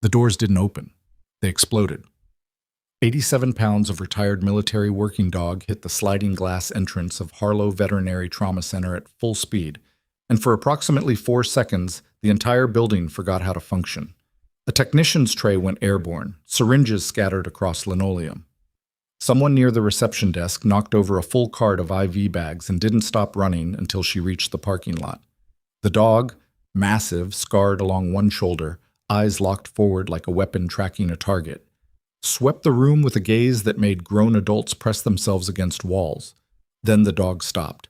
The doors didn't open. They exploded. 87 pounds of retired military working dog hit the sliding glass entrance of Harlow Veterinary Trauma Center at full speed, and for approximately 4 seconds, the entire building forgot how to function. A technician's tray went airborne, syringes scattered across linoleum. Someone near the reception desk knocked over a full cart of IV bags and didn't stop running until she reached the parking lot. The dog, massive, scarred along one shoulder, eyes locked forward like a weapon tracking a target, swept the room with a gaze that made grown adults press themselves against walls. Then the dog stopped.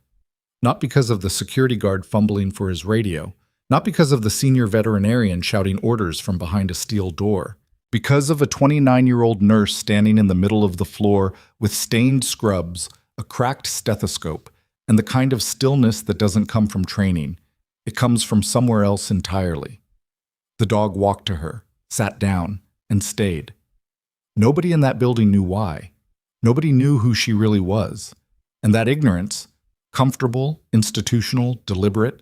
Not because of the security guard fumbling for his radio, not because of the senior veterinarian shouting orders from behind a steel door, because of a 29-year-old nurse standing in the middle of the floor with stained scrubs, a cracked stethoscope, and the kind of stillness that doesn't come from training. It comes from somewhere else entirely. The dog walked to her, sat down, and stayed. Nobody in that building knew why. Nobody knew who she really was. And that ignorance, comfortable, institutional, deliberate,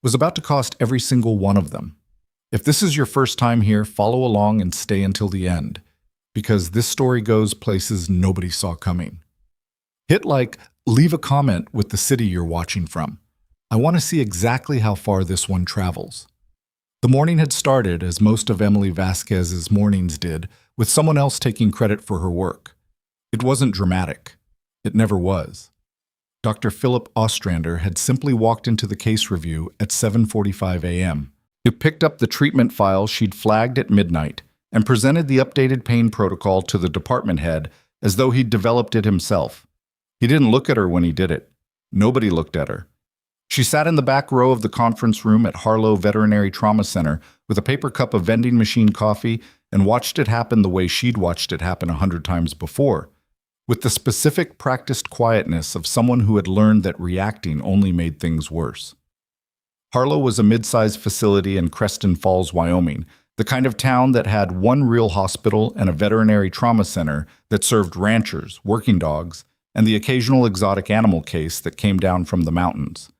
was about to cost every single one of them. If this is your first time here, follow along and stay until the end, because this story goes places nobody saw coming. Hit like, leave a comment with the city you're watching from. I want to see exactly how far this one travels. The morning had started, as most of Emily Vasquez's mornings did, with someone else taking credit for her work. It wasn't dramatic. It never was. Dr. Philip Ostrander had simply walked into the case review at 7:45 a.m. He picked up the treatment file she'd flagged at midnight and presented the updated pain protocol to the department head as though he'd developed it himself. He didn't look at her when he did it. Nobody looked at her. She sat in the back row of the conference room at Harlow Veterinary Trauma Center with a paper cup of vending machine coffee and watched it happen the way she'd watched it happen 100 times before, with the specific practiced quietness of someone who had learned that reacting only made things worse. Harlow was a mid-sized facility in Creston Falls, Wyoming, the kind of town that had one real hospital and a veterinary trauma center that served ranchers, working dogs, and the occasional exotic animal case that came down from the mountains.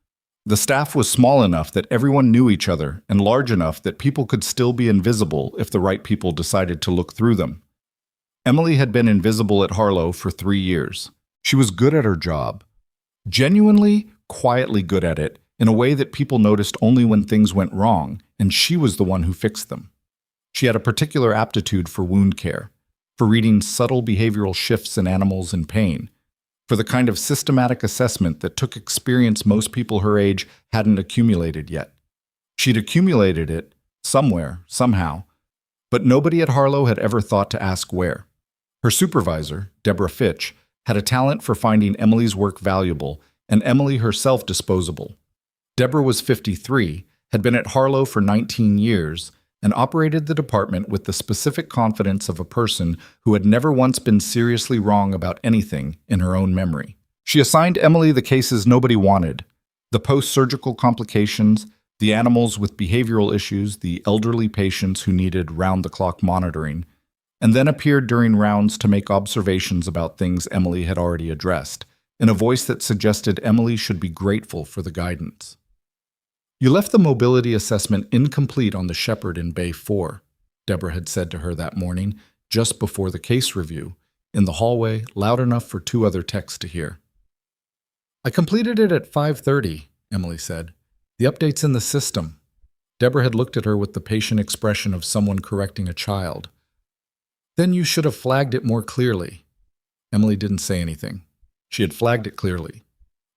The staff was small enough that everyone knew each other and large enough that people could still be invisible if the right people decided to look through them. Emily had been invisible at Harlow for 3 years. She was good at her job. Genuinely, quietly good at it, in a way that people noticed only when things went wrong, and she was the one who fixed them. She had a particular aptitude for wound care, for reading subtle behavioral shifts in animals in pain, for the kind of systematic assessment that took experience most people her age hadn't accumulated yet. She'd accumulated it, somewhere, somehow, but nobody at Harlow had ever thought to ask where. Her supervisor, Deborah Fitch, had a talent for finding Emily's work valuable and Emily herself disposable. Deborah was 53, had been at Harlow for 19 years, and operated the department with the specific confidence of a person who had never once been seriously wrong about anything in her own memory. She assigned Emily the cases nobody wanted, the post-surgical complications, the animals with behavioral issues, the elderly patients who needed round-the-clock monitoring, and then appeared during rounds to make observations about things Emily had already addressed, in a voice that suggested Emily should be grateful for the guidance. "You left the mobility assessment incomplete on the Shepherd in Bay 4, Deborah had said to her that morning, just before the case review, in the hallway, loud enough for 2 other techs to hear. "I completed it at 5:30, Emily said. "The update's in the system." Deborah had looked at her with the patient expression of someone correcting a child. "Then you should have flagged it more clearly." Emily didn't say anything. She had flagged it clearly.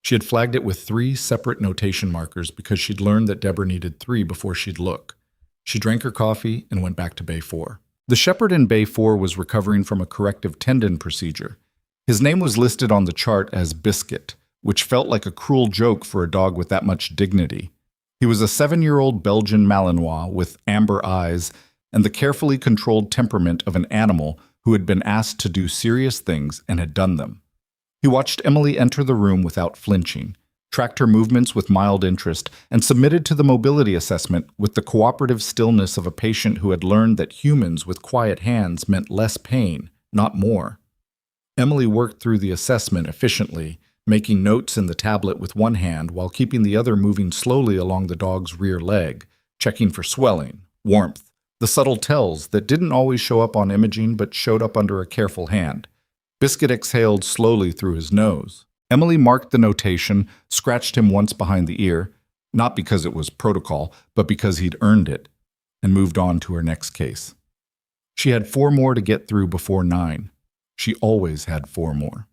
She had flagged it with 3 separate notation markers because she'd learned that Deborah needed 3 before she'd look. She drank her coffee and went back to Bay 4. The Shepherd in Bay 4 was recovering from a corrective tendon procedure. His name was listed on the chart as Biscuit, which felt like a cruel joke for a dog with that much dignity. He was a 7-year-old Belgian Malinois with amber eyes and the carefully controlled temperament of an animal who had been asked to do serious things and had done them. He watched Emily enter the room without flinching, tracked her movements with mild interest, and submitted to the mobility assessment with the cooperative stillness of a patient who had learned that humans with quiet hands meant less pain, not more. Emily worked through the assessment efficiently, making notes in the tablet with one hand while keeping the other moving slowly along the dog's rear leg, checking for swelling, warmth, The subtle tells that didn't always show up on imaging but showed up under a careful hand. Biscuit exhaled slowly through his nose. Emily marked the notation, scratched him once behind the ear, not because it was protocol, but because he'd earned it, and moved on to her next case. She had 4 more to get through before 9. She always had 4 more.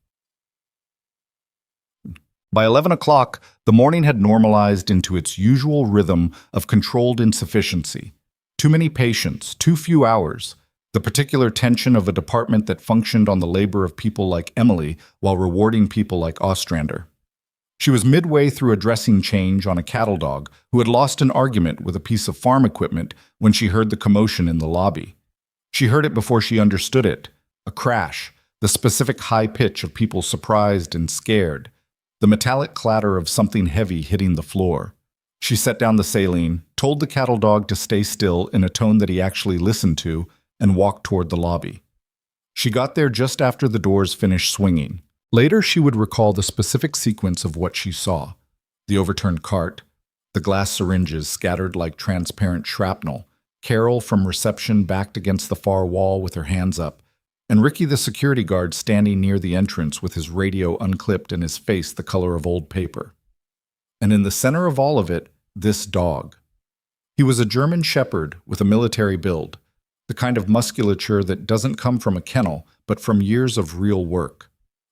By 11 o'clock, the morning had normalized into its usual rhythm of controlled insufficiency. Too many patients, too few hours, the particular tension of a department that functioned on the labor of people like Emily while rewarding people like Ostrander. She was midway through a dressing change on a cattle dog who had lost an argument with a piece of farm equipment when she heard the commotion in the lobby. She heard it before she understood it, a crash, the specific high pitch of people surprised and scared, the metallic clatter of something heavy hitting the floor. She set down the saline, told the cattle dog to stay still in a tone that he actually listened to, and walked toward the lobby. She got there just after the doors finished swinging. Later, she would recall the specific sequence of what she saw: the overturned cart, the glass syringes scattered like transparent shrapnel, Carol from reception backed against the far wall with her hands up, and Ricky the security guard standing near the entrance with his radio unclipped and his face the color of old paper. And in the center of all of it, this dog. He was a German shepherd with a military build, the kind of musculature that doesn't come from a kennel, but from years of real work.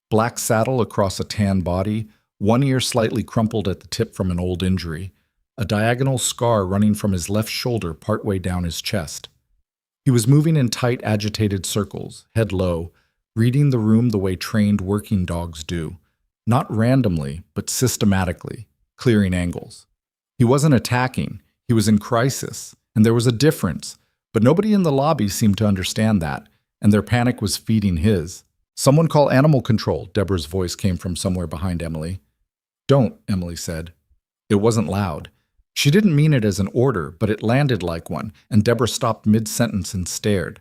Black saddle across a tan body, one ear slightly crumpled at the tip from an old injury, a diagonal scar running from his left shoulder partway down his chest. He was moving in tight, agitated circles, head low, reading the room the way trained working dogs do, not randomly, but systematically, clearing angles. He wasn't attacking, he was in crisis, and there was a difference, but nobody in the lobby seemed to understand that, and their panic was feeding his. "Someone call animal control," Deborah's voice came from somewhere behind Emily. "Don't," Emily said. It wasn't loud. She didn't mean it as an order, but it landed like one, and Deborah stopped mid-sentence and stared.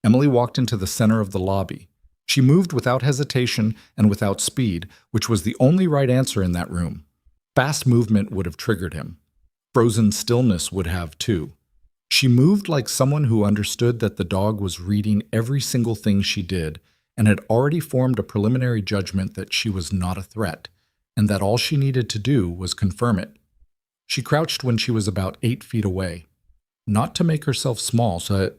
Emily walked into the center of the lobby. She moved without hesitation and without speed, which was the only right answer in that room. Fast movement would have triggered him. Frozen stillness would have, too. She moved like someone who understood that the dog was reading every single thing she did and had already formed a preliminary judgment that she was not a threat, and that all she needed to do was confirm it. She crouched when she was about 8 feet away, not to make herself small, to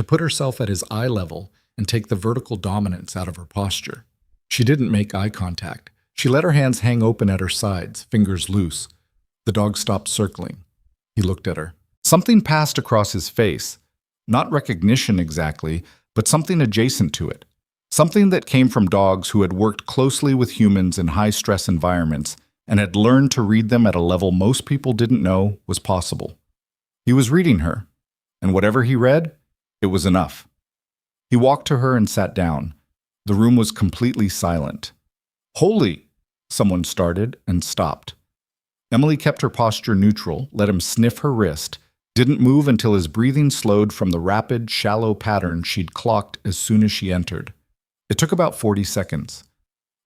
put herself at his eye level and take the vertical dominance out of her posture. She didn't make eye contact. She let her hands hang open at her sides, fingers loose. The dog stopped circling. He looked at her. Something passed across his face. Not recognition exactly, but something adjacent to it. Something that came from dogs who had worked closely with humans in high-stress environments and had learned to read them at a level most people didn't know was possible. He was reading her, and whatever he read, it was enough. He walked to her and sat down. The room was completely silent. "Holy!" someone started and stopped. Emily kept her posture neutral, let him sniff her wrist, didn't move until his breathing slowed from the rapid, shallow pattern she'd clocked as soon as she entered. It took about 40 seconds.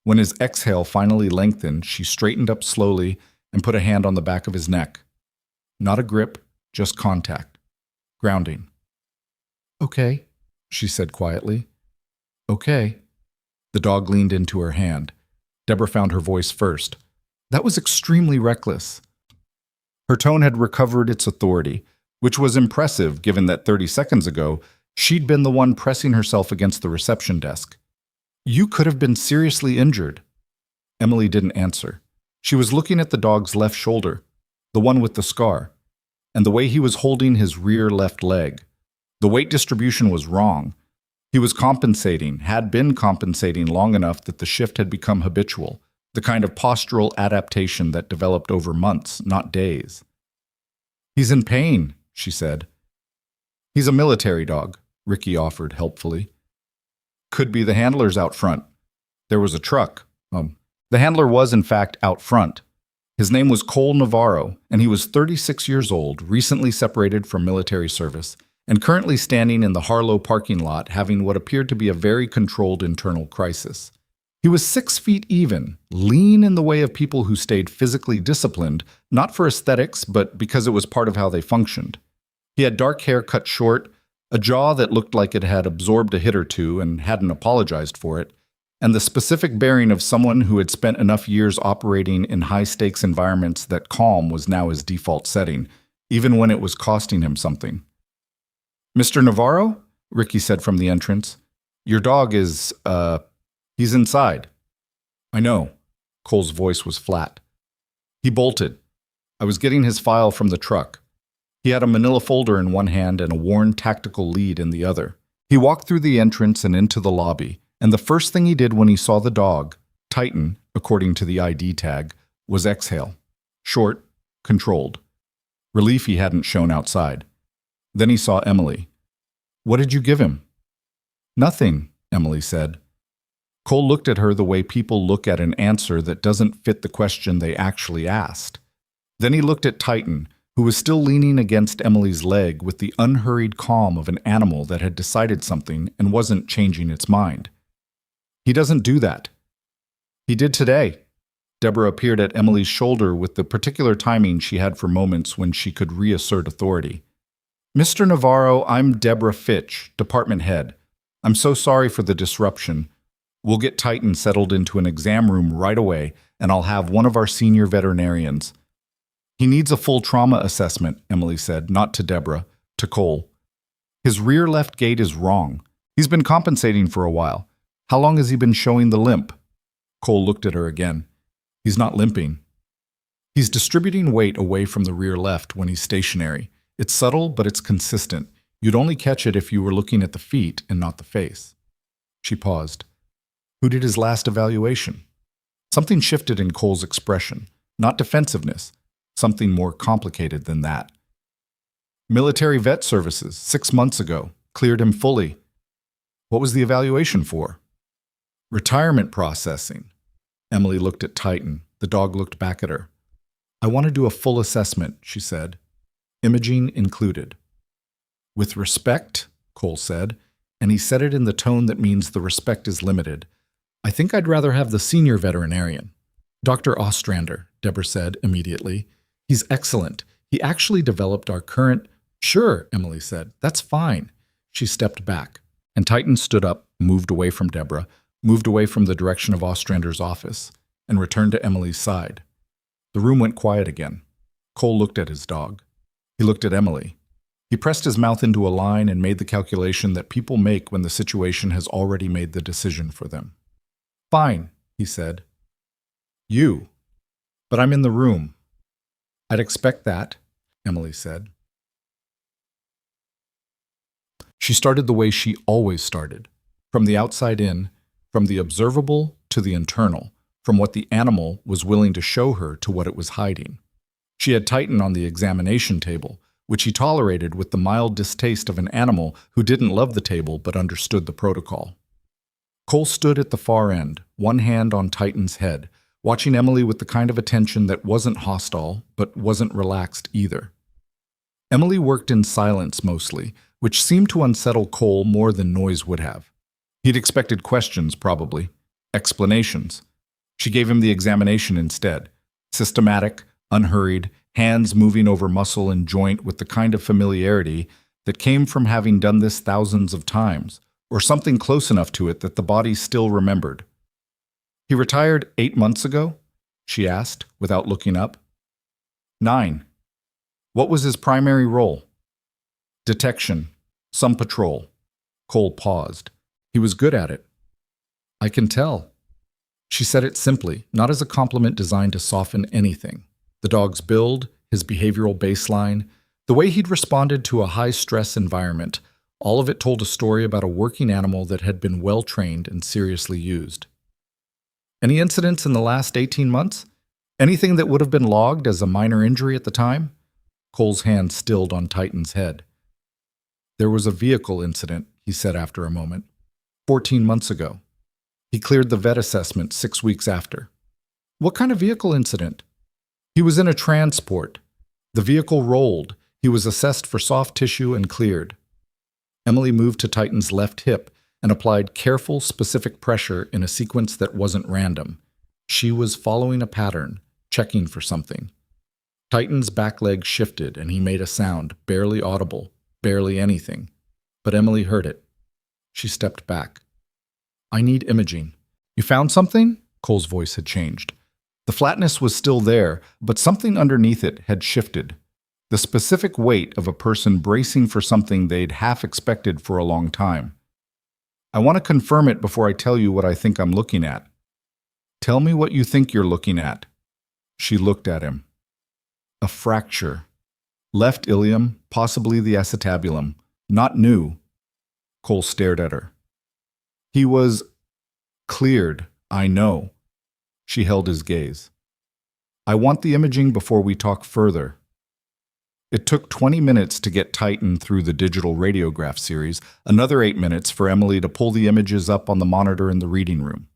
When his exhale finally lengthened, she straightened up slowly and put a hand on the back of his neck. Not a grip, just contact. Grounding. "Okay," she said quietly. "Okay." The dog leaned into her hand. Deborah found her voice first. That was extremely reckless. Her tone had recovered its authority, which was impressive given that 30 seconds ago, she'd been the one pressing herself against the reception desk. "You could have been seriously injured." Emily didn't answer. She was looking at the dog's left shoulder, the one with the scar, and the way he was holding his rear left leg. The weight distribution was wrong. He was compensating, had been compensating long enough that the shift had become habitual, the kind of postural adaptation that developed over months, not days. "He's in pain," she said. "He's a military dog," Ricky offered helpfully. "Could be the handler's out front. There was a truck. The handler was, in fact, out front. His name was Cole Navarro, and he was 36 years old, recently separated from military service, and currently standing in the Harlow parking lot having what appeared to be a very controlled internal crisis. He was 6 feet even, lean in the way of people who stayed physically disciplined, not for aesthetics, but because it was part of how they functioned. He had dark hair cut short, a jaw that looked like it had absorbed a hit or two and hadn't apologized for it, and the specific bearing of someone who had spent enough years operating in high-stakes environments that calm was now his default setting, even when it was costing him something. "Mr. Navarro?" Ricky said from the entrance. "Your dog is, he's inside." "I know." Cole's voice was flat. "He bolted. I was getting his file from the truck." He had a manila folder in one hand and a worn tactical lead in the other. He walked through the entrance and into the lobby, and the first thing he did when he saw the dog, Titan, according to the ID tag, was exhale. Short, controlled. Relief he hadn't shown outside. Then he saw Emily. "What did you give him?" "Nothing," Emily said. Cole looked at her the way people look at an answer that doesn't fit the question they actually asked. Then he looked at Titan, who was still leaning against Emily's leg with the unhurried calm of an animal that had decided something and wasn't changing its mind. "He doesn't do that." "He did today." Deborah appeared at Emily's shoulder with the particular timing she had for moments when she could reassert authority. "Mr. Navarro, I'm Deborah Fitch, department head. I'm so sorry for the disruption. We'll get Titan settled into an exam room right away, and I'll have one of our senior veterinarians." "He needs a full trauma assessment," Emily said, not to Deborah, to Cole. "His rear left gait is wrong. He's been compensating for a while. How long has he been showing the limp?" Cole looked at her again. "He's not limping. He's distributing weight away from the rear left when he's stationary. It's subtle, but it's consistent. You'd only catch it if you were looking at the feet and not the face." She paused. "Who did his last evaluation?" Something shifted in Cole's expression, not defensiveness. Something more complicated than that. "Military vet services, 6 months ago. Cleared him fully." "What was the evaluation for?" "Retirement processing." Emily looked at Titan. The dog looked back at her. "I want to do a full assessment," she said. "Imaging included." "With respect," Cole said, and he said it in the tone that means the respect is limited. "I think I'd rather have the senior veterinarian." "Dr. Ostrander," Deborah said immediately. "He's excellent. He actually developed our current—" "Sure," Emily said. "That's fine." She stepped back, and Titan stood up, moved away from Deborah, moved away from the direction of Ostrander's office, and returned to Emily's side. The room went quiet again. Cole looked at his dog. He looked at Emily. He pressed his mouth into a line and made the calculation that people make when the situation has already made the decision for them. "Fine," he said. "You. But I'm in the room." "I'd expect that," Emily said. She started the way she always started, from the outside in, from the observable to the internal, from what the animal was willing to show her to what it was hiding. She had Titan on the examination table, which he tolerated with the mild distaste of an animal who didn't love the table but understood the protocol. Cole stood at the far end, one hand on Titan's head, watching Emily with the kind of attention that wasn't hostile but wasn't relaxed either. Emily worked in silence mostly, which seemed to unsettle Cole more than noise would have. He'd expected questions, probably. Explanations. She gave him the examination instead. Systematic, unhurried, hands moving over muscle and joint with the kind of familiarity that came from having done this thousands of times, or something close enough to it that the body still remembered. "He retired 8 months ago?" she asked, without looking up. 9. "What was his primary role?" "Detection. Some patrol." Cole paused. "He was good at it." "I can tell." She said it simply, not as a compliment designed to soften anything. The dog's build, his behavioral baseline, the way he'd responded to a high-stress environment, all of it told a story about a working animal that had been well-trained and seriously used. "Any incidents in the last 18 months? Anything that would have been logged as a minor injury at the time?" Cole's hand stilled on Titan's head. "There was a vehicle incident," he said after a moment. 14 months ago. He cleared the vet assessment 6 weeks after." "What kind of vehicle incident?" "He was in a transport. The vehicle rolled. He was assessed for soft tissue and cleared." Emily moved to Titan's left hip and applied careful, specific pressure in a sequence that wasn't random. She was following a pattern, checking for something. Titan's back leg shifted and he made a sound, barely audible, barely anything. But Emily heard it. She stepped back. I need imaging. You found something? Cole's voice had changed. The flatness was still there, but something underneath it had shifted. The specific weight of a person bracing for something they'd half expected for a long time. I want to confirm it before I tell you what I think I'm looking at. Tell me what you think you're looking at. She looked at him. A fracture. Left ilium, possibly the acetabulum. Not new. Cole stared at her. He was cleared, I know. She held his gaze. I want the imaging before we talk further. It took 20 minutes to get Titan through the digital radiograph series, another 8 minutes for Emily to pull the images up on the monitor in the reading room.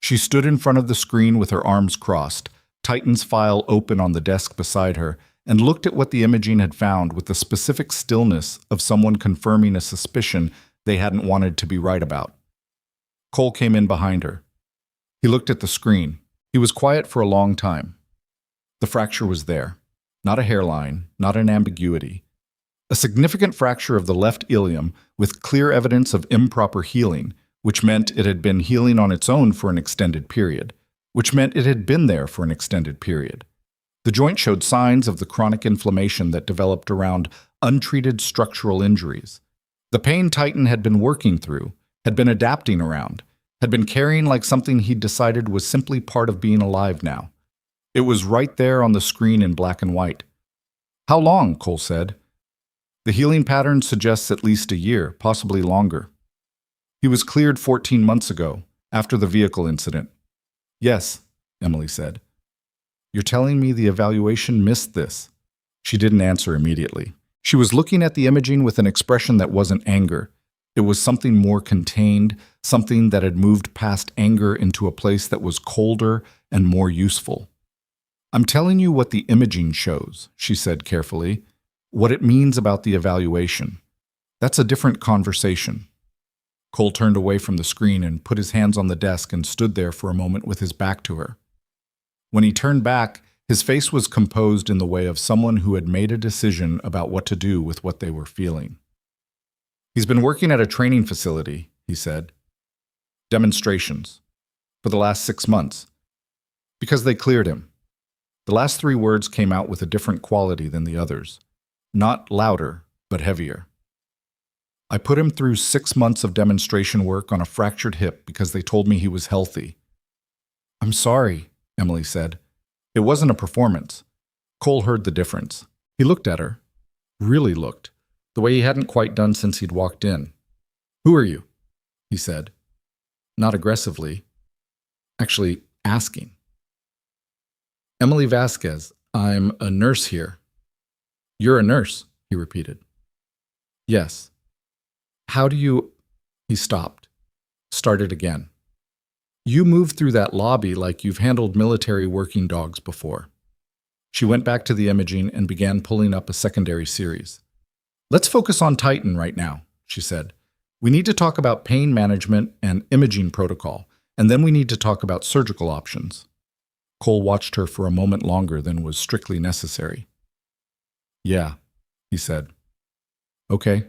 She stood in front of the screen with her arms crossed, Titan's file open on the desk beside her, and looked at what the imaging had found with the specific stillness of someone confirming a suspicion they hadn't wanted to be right about. Cole came in behind her. He looked at the screen. He was quiet for a long time. The fracture was there. Not a hairline, not an ambiguity. A significant fracture of the left ilium with clear evidence of improper healing, which meant it had been healing on its own for an extended period, which meant it had been there for an extended period. The joint showed signs of the chronic inflammation that developed around untreated structural injuries. The pain Titan had been working through, had been adapting around, had been carrying like something he'd decided was simply part of being alive now. It was right there on the screen in black and white. How long? Cole said. The healing pattern suggests at least a year, possibly longer. He was cleared 14 months ago, after the vehicle incident. Yes, Emily said. You're telling me the evaluation missed this? She didn't answer immediately. She was looking at the imaging with an expression that wasn't anger. It was something more contained, something that had moved past anger into a place that was colder and more useful. I'm telling you what the imaging shows, she said carefully, what it means about the evaluation. That's a different conversation. Cole turned away from the screen and put his hands on the desk and stood there for a moment with his back to her. When he turned back, his face was composed in the way of someone who had made a decision about what to do with what they were feeling. He's been working at a training facility, he said. Demonstrations. For the last 6 months. Because they cleared him. The last 3 words came out with a different quality than the others. Not louder, but heavier. I put him through 6 months of demonstration work on a fractured hip because they told me he was healthy. I'm sorry, Emily said. It wasn't a performance. Cole heard the difference. He looked at her. Really looked. The way he hadn't quite done since he'd walked in. Who are you? He said. Not aggressively. Actually, asking. Emily Vasquez, I'm a nurse here. You're a nurse, he repeated. Yes. How do you... He stopped. Started again. You move through that lobby like you've handled military working dogs before. She went back to the imaging and began pulling up a secondary series. Let's focus on Titan right now, she said. We need to talk about pain management and imaging protocol, and then we need to talk about surgical options. Cole watched her for a moment longer than was strictly necessary. Yeah, he said. Okay.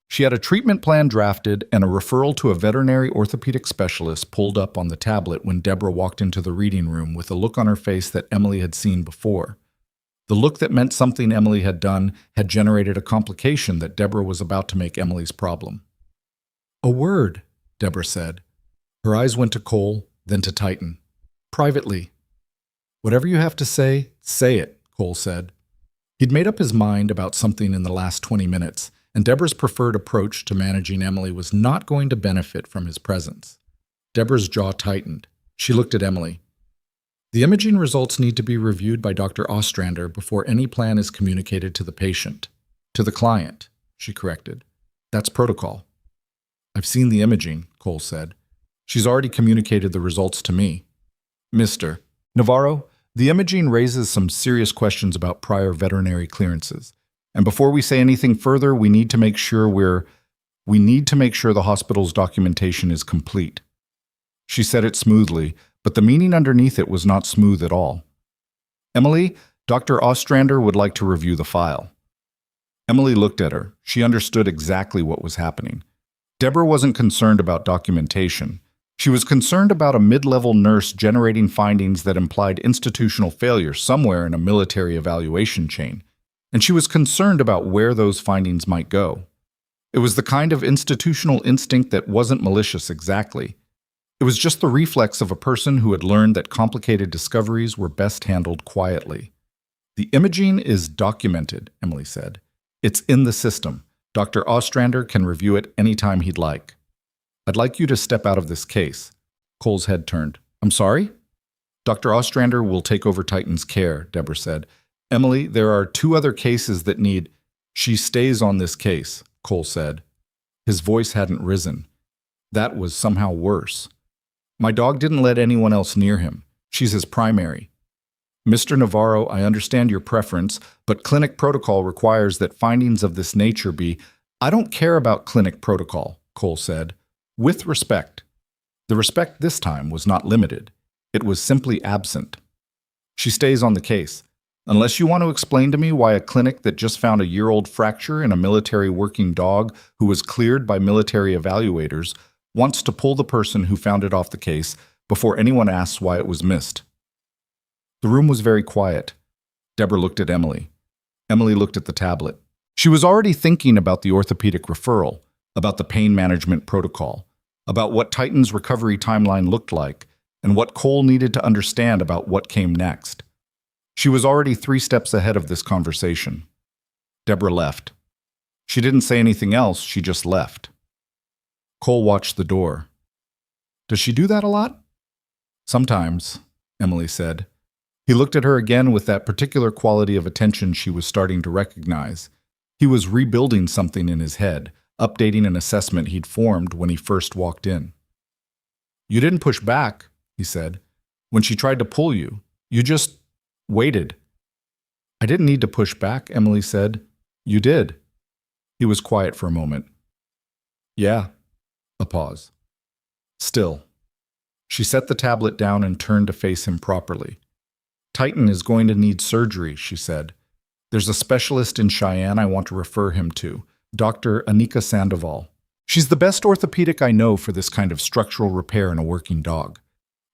She had a treatment plan drafted and a referral to a veterinary orthopedic specialist pulled up on the tablet when Deborah walked into the reading room with a look on her face that Emily had seen before. The look that meant something Emily had done had generated a complication that Deborah was about to make Emily's problem. A word, Deborah said. Her eyes went to Cole, then to Titan. Privately. Whatever you have to say it, Cole said. He'd made up his mind about something in the last 20 minutes, and Deborah's preferred approach to managing Emily was not going to benefit from his presence. Deborah's jaw tightened. She looked at Emily. The imaging results need to be reviewed by Dr. Ostrander before any plan is communicated to the patient. To the client, she corrected. That's protocol. I've seen the imaging, Cole said. She's already communicated the results to me. Mr. Navarro, the imaging raises some serious questions about prior veterinary clearances. And before we say anything further, we need to make sure the hospital's documentation is complete. She said it smoothly, but the meaning underneath it was not smooth at all. "Emily, Dr. Ostrander would like to review the file." Emily looked at her. She understood exactly what was happening. Deborah wasn't concerned about documentation. She was concerned about a mid-level nurse generating findings that implied institutional failure somewhere in a military evaluation chain. And she was concerned about where those findings might go. It was the kind of institutional instinct that wasn't malicious exactly. It was just the reflex of a person who had learned that complicated discoveries were best handled quietly. "The imaging is documented," Emily said. "It's in the system. Dr. Ostrander can review it anytime he'd like." "I'd like you to step out of this case." Cole's head turned. "I'm sorry?" "Dr. Ostrander will take over Titan's care," Deborah said. "Emily, there are 2 other cases that need—" "She stays on this case," Cole said. His voice hadn't risen. That was somehow worse. "My dog didn't let anyone else near him. She's his primary." "Mr. Navarro, I understand your preference, but clinic protocol requires that findings of this nature be—" "I don't care about clinic protocol," Cole said. "With respect." The respect this time was not limited. It was simply absent. "She stays on the case. Unless you want to explain to me why a clinic that just found a year-old fracture in a military working dog who was cleared by military evaluators wants to pull the person who found it off the case before anyone asks why it was missed." The room was very quiet. Deborah looked at Emily. Emily looked at the tablet. She was already thinking about the orthopedic referral, about the pain management protocol, about what Titan's recovery timeline looked like, and what Cole needed to understand about what came next. She was already 3 steps ahead of this conversation. Deborah left. She didn't say anything else, she just left. Cole watched the door. "Does she do that a lot?" "Sometimes," Emily said. He looked at her again with that particular quality of attention she was starting to recognize. He was rebuilding something in his head, updating an assessment he'd formed when he first walked in. "You didn't push back," he said. "When she tried to pull you, you just waited." "I didn't need to push back," Emily said. "You did." He was quiet for a moment. "Yeah." A pause. "Still." She set the tablet down and turned to face him properly. "Titan is going to need surgery," she said. "There's a specialist in Cheyenne I want to refer him to, Dr. Anika Sandoval. She's the best orthopedic I know for this kind of structural repair in a working dog.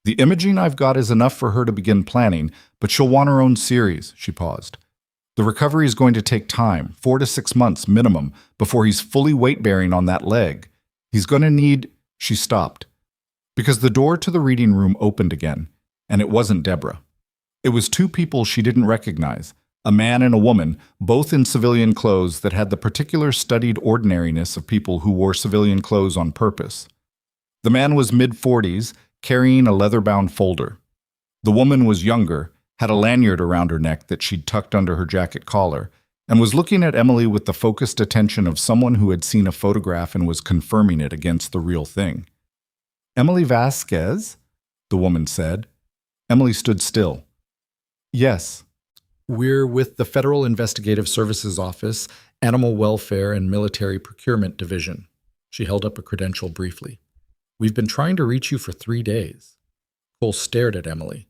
The imaging I've got is enough for her to begin planning, but she'll want her own series." She paused. "The recovery is going to take time, 4 to 6 months minimum, before he's fully weight-bearing on that leg. He's going to need—" She stopped, because the door to the reading room opened again, and it wasn't Deborah. It was 2 people she didn't recognize, a man and a woman, both in civilian clothes that had the particular studied ordinariness of people who wore civilian clothes on purpose. The man was mid-40s, carrying a leather-bound folder. The woman was younger, had a lanyard around her neck that she'd tucked under her jacket collar, and was looking at Emily with the focused attention of someone who had seen a photograph and was confirming it against the real thing. "Emily Vasquez?" the woman said. Emily stood still. "Yes. We're with the Federal Investigative Services Office, Animal Welfare and Military Procurement Division." She held up a credential briefly. "We've been trying to reach you for 3 days." Cole stared at Emily.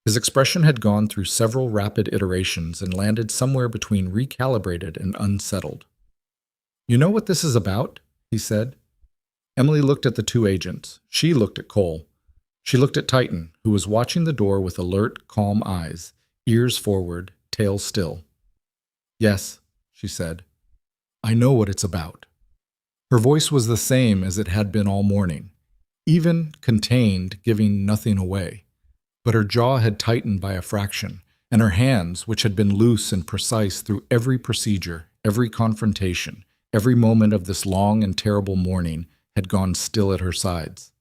His expression had gone through several rapid iterations and landed somewhere between recalibrated and unsettled. "You know what this is about?" he said. Emily looked at the 2 agents. She looked at Cole. She looked at Titan, who was watching the door with alert, calm eyes, ears forward, tail still. "Yes," she said. "I know what it's about." Her voice was the same as it had been all morning, even, contained, giving nothing away. But her jaw had tightened by a fraction, and her hands, which had been loose and precise through every procedure, every confrontation, every moment of this long and terrible morning, had gone still at her sides.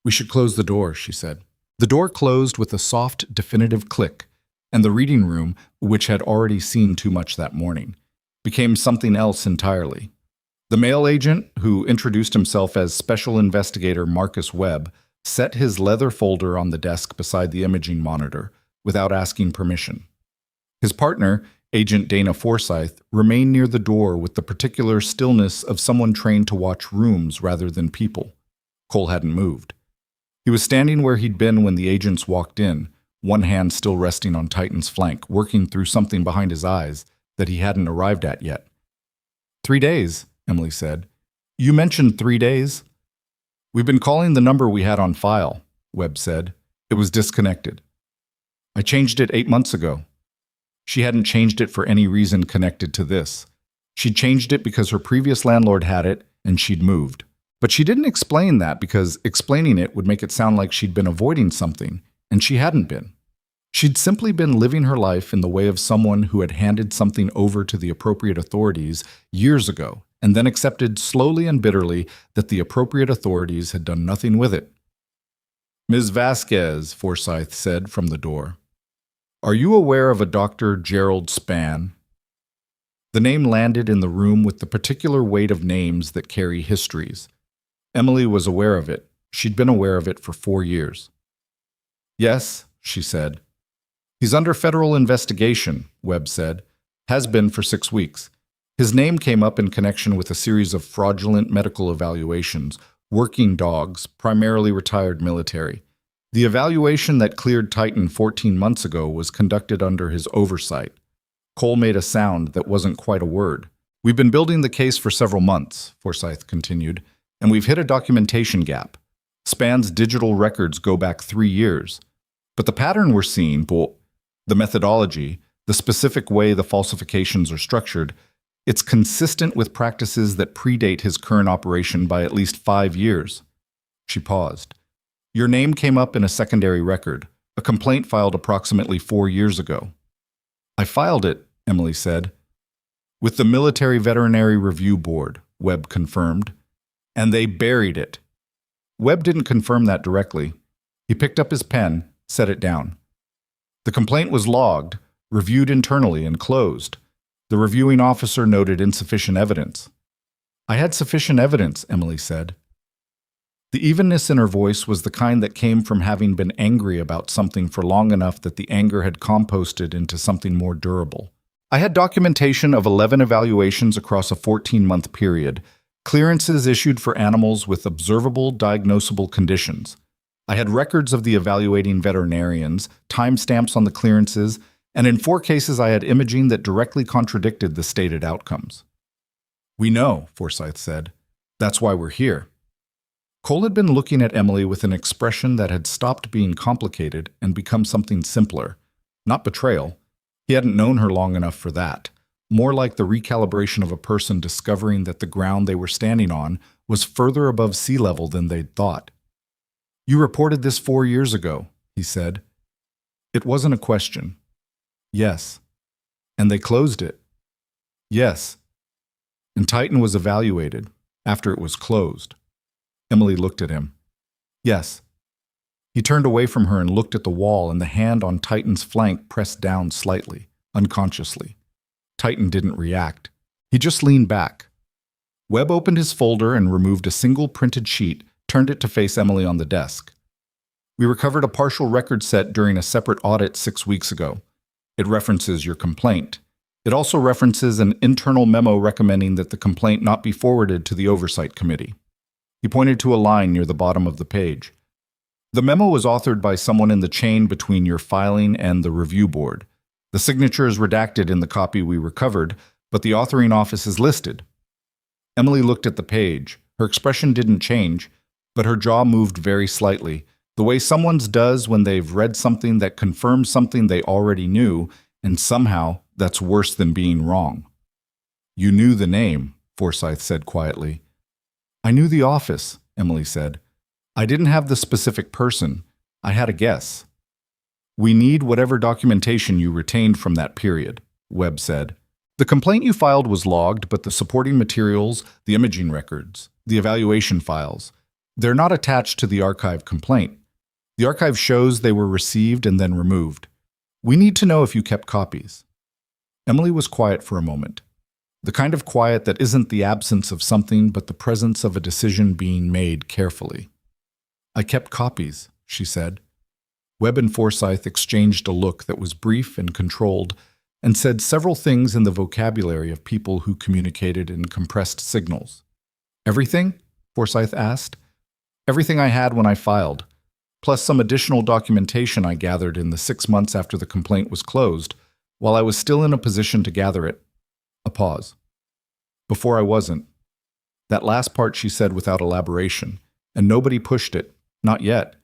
"We should close the door," she said. The door closed with a soft, definitive click, and the reading room, which had already seen too much that morning, became something else entirely. The male agent, who introduced himself as Special Investigator Marcus Webb, set his leather folder on the desk beside the imaging monitor without asking permission. His partner, Agent Dana Forsyth, remained near the door with the particular stillness of someone trained to watch rooms rather than people. Cole hadn't moved. He was standing where he'd been when the agents walked in, one hand still resting on Titan's flank, working through something behind his eyes that he hadn't arrived at yet. 3 days, Emily said. You mentioned 3 days. We've been calling the number we had on file, Webb said. It was disconnected. I changed it 8 months ago. She hadn't changed it for any reason connected to this. She'd changed it because her previous landlord had it and she'd moved. But she didn't explain that because explaining it would make it sound like she'd been avoiding something, and she hadn't been. She'd simply been living her life in the way of someone who had handed something over to the appropriate authorities years ago and then accepted slowly and bitterly that the appropriate authorities had done nothing with it. Ms. Vasquez, Forsyth said from the door. Are you aware of a Dr. Gerald Spann? The name landed in the room with the particular weight of names that carry histories. Emily was aware of it. She'd been aware of it for 4 years. Yes, she said. He's under federal investigation, Webb said. Has been for 6 weeks. His name came up in connection with a series of fraudulent medical evaluations, working dogs, primarily retired military. The evaluation that cleared Titan 14 months ago was conducted under his oversight. Cole made a sound that wasn't quite a word. We've been building the case for several months, Forsyth continued, and we've hit a documentation gap. Spann's digital records go back 3 years. But the pattern we're seeing, the methodology, the specific way the falsifications are structured, it's consistent with practices that predate his current operation by at least 5 years. She paused. Your name came up in a secondary record, a complaint filed approximately 4 years ago. I filed it, Emily said. With the Military Veterinary Review Board, Webb confirmed. And they buried it. Webb didn't confirm that directly. He picked up his pen, set it down. The complaint was logged, reviewed internally, and closed. The reviewing officer noted insufficient evidence. I had sufficient evidence, Emily said. The evenness in her voice was the kind that came from having been angry about something for long enough that the anger had composted into something more durable. I had documentation of 11 evaluations across a 14-month period, clearances issued for animals with observable, diagnosable conditions. I had records of the evaluating veterinarians, timestamps on the clearances, and in 4 cases I had imaging that directly contradicted the stated outcomes. We know, Forsyth said. That's why we're here. Cole had been looking at Emily with an expression that had stopped being complicated and become something simpler. Not betrayal. He hadn't known her long enough for that. More like the recalibration of a person discovering that the ground they were standing on was further above sea level than they'd thought. You reported this 4 years ago, he said. It wasn't a question. Yes. And they closed it. Yes. And Titan was evaluated after it was closed. Emily looked at him. Yes. He turned away from her and looked at the wall, and the hand on Titan's flank pressed down slightly, unconsciously. Titan didn't react. He just leaned back. Webb opened his folder and removed a single printed sheet, turned it to face Emily on the desk. We recovered a partial record set during a separate audit 6 weeks ago. It references your complaint. It also references an internal memo recommending that the complaint not be forwarded to the Oversight Committee. He pointed to a line near the bottom of the page. The memo was authored by someone in the chain between your filing and the review board. The signature is redacted in the copy we recovered, but the authoring office is listed. Emily looked at the page. Her expression didn't change, but her jaw moved very slightly, the way someone's does when they've read something that confirms something they already knew, and somehow that's worse than being wrong. You knew the name, Forsyth said quietly. I knew the office, Emily said. I didn't have the specific person. I had a guess. We need whatever documentation you retained from that period, Webb said. The complaint you filed was logged, but the supporting materials, the imaging records, the evaluation files, they're not attached to the archive complaint. The archive shows they were received and then removed. We need to know if you kept copies. Emily was quiet for a moment. The kind of quiet that isn't the absence of something but the presence of a decision being made carefully. I kept copies, she said. Webb and Forsyth exchanged a look that was brief and controlled and said several things in the vocabulary of people who communicated in compressed signals. Everything? Forsyth asked. Everything I had when I filed. plus some additional documentation I gathered in the 6 months after the complaint was closed, while I was still in a position to gather it. A pause. Before I wasn't. That last part she said without elaboration, and nobody pushed it. Not yet.